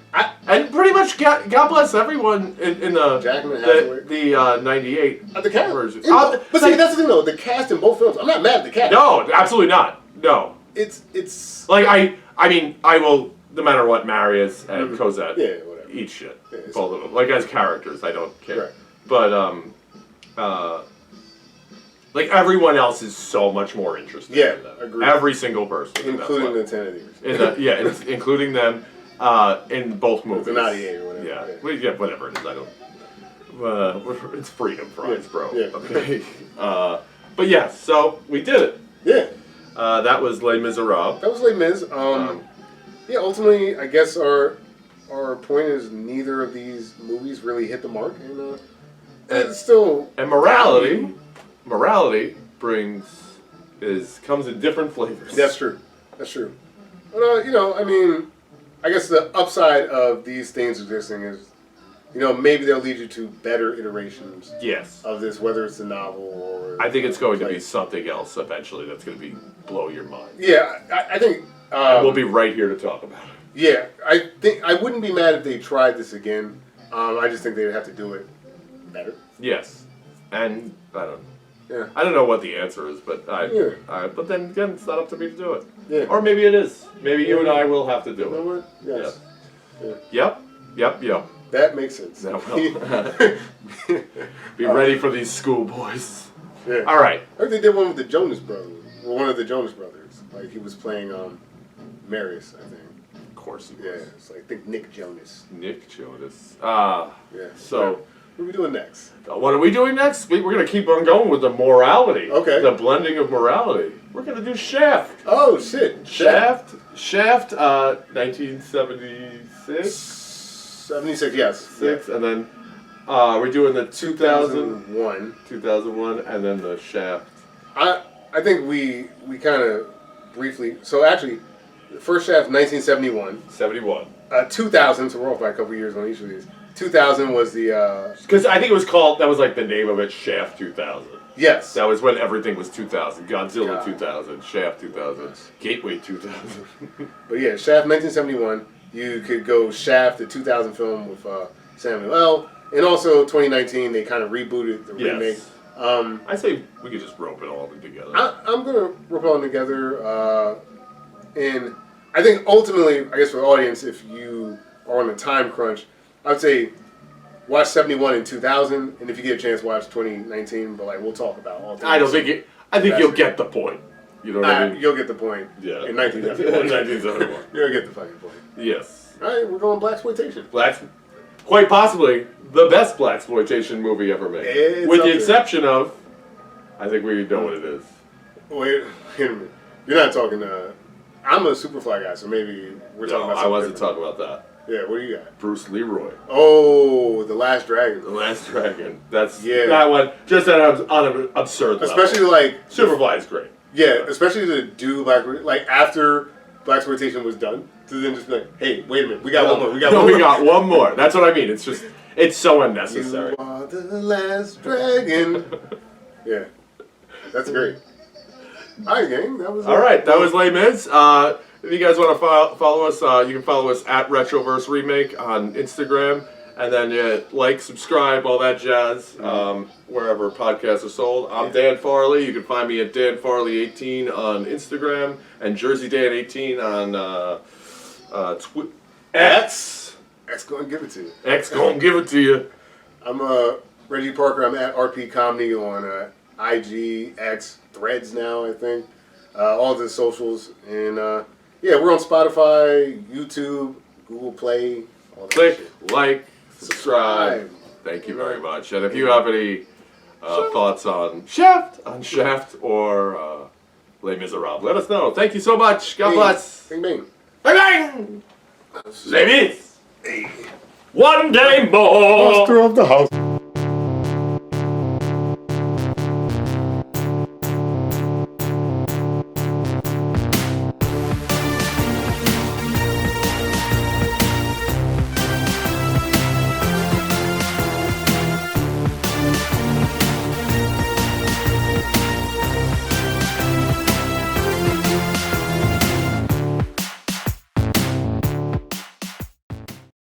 And pretty much God bless everyone in the Jackman, the 98 the cast version. but see, that's the thing though. The cast in both films, I'm not mad at the cast. No, absolutely not. No, it's like I mean I will no matter what Marius and Cosette whatever. eat shit, Yeah, both of them. Like as characters, I don't care. Right. But like everyone else is so much more interesting. Yeah, than them. agreed. Every single person, including the Tennantys. including them in both movies. The 98 or whatever. Yeah, whatever it is. I don't. It's freedom fries, bro. Yeah. Okay. But yeah, so we did it. Yeah. That was Les Misérables. That was Les Mis. Yeah, ultimately, I guess our point is neither of these movies really hit the mark, and it's still morality comes in different flavors. That's true. But I mean, I guess the upside of these things existing is, maybe they'll lead you to better iterations. Yes. Of this, whether it's a novel or. I think it's going to be something else eventually that's going to blow your mind. Yeah, I think. And we'll be right here to talk about it. Yeah, I think I wouldn't be mad if they tried this again. I just think they'd have to do it better. Yes, and I don't. Yeah. I don't know what the answer is, but but then again, it's not up to me to do it. Yeah. Or maybe it is. Maybe you and I will have to do it. You know what? Yes. Yeah. Yep. That makes sense. Be ready for these schoolboys. Yeah. All right. I heard they did one with the Jonas Brothers. Well, one of the Jonas Brothers. Like he was playing Marius, I think. Of course he was. Yeah. It's like I think Nick Jonas. Nick Jonas. Yeah. So. What are we doing next? What are we doing next? We're going to keep on going with the morality. Okay. The blending of morality. We're going to do Shaft. Oh, shit. Shaft, 1976? 76, yes. And then we're doing the 2001. 2001, and then the Shaft. I think we kind of briefly... So actually, the first Shaft, 1971. 71. 2000, so we're off by a couple years on each of these. 2000 was the... Because I think it was called... That was like the name of it, Shaft 2000. Yes. That was when everything was 2000. Godzilla 2000, Shaft 2000, Gateway 2000. But yeah, Shaft 1971. You could go Shaft, the 2000 film with Samuel L. And also 2019, they kind of rebooted the remake. I say we could just rope it all together. I'm going to rope it all together. And I think ultimately, I guess for the audience, if you are on a time crunch, I would say watch 71 and 2000, and if you get a chance, watch 2019. But like we'll talk about all. I don't think it. I think you'll get the point. You know what I mean? You'll get the point. Yeah. In 1971. 1971. You'll get the fucking point. Yes. All right, we're going blaxploitation. Quite possibly the best blaxploitation movie ever made, with the exception of. I think we know what it is. Wait a minute. You're not talking. I'm a Superfly guy, so maybe we're talking about. I wasn't talking about that. Yeah, what do you got? Bruce Leroy. Oh, The Last Dragon. The Last Dragon. That's that one. Just on an absurd level. Especially like Superfly is great. Yeah, especially to do like after blaxploitation was done, to then just be like, hey, wait a minute, we got one more. We got one more. That's what I mean. It's just it's so unnecessary. You are the last dragon. Yeah, that's great. All right, gang. That was all right. That was Les Mis. If you guys want to follow us, you can follow us at Retroverse Remake on Instagram. And then subscribe, all that jazz, wherever podcasts are sold. I'm Dan Farley. You can find me at DanFarley18 on Instagram and JerseyDan18 on X. X gonna give it to you. X gonna give it to you. I'm Reggie Parker. I'm at RP Comedy on IG, X, Threads now, I think. All the socials. And we're on Spotify, YouTube, Google Play. All that Click, shit. like, subscribe. Thank you very much. And if you have any thoughts on Shaft or Les Misérables, let us know. Thank you so much. God bless. Bing, bing. Bang, bang. Les Mis. One day more. Master of the house.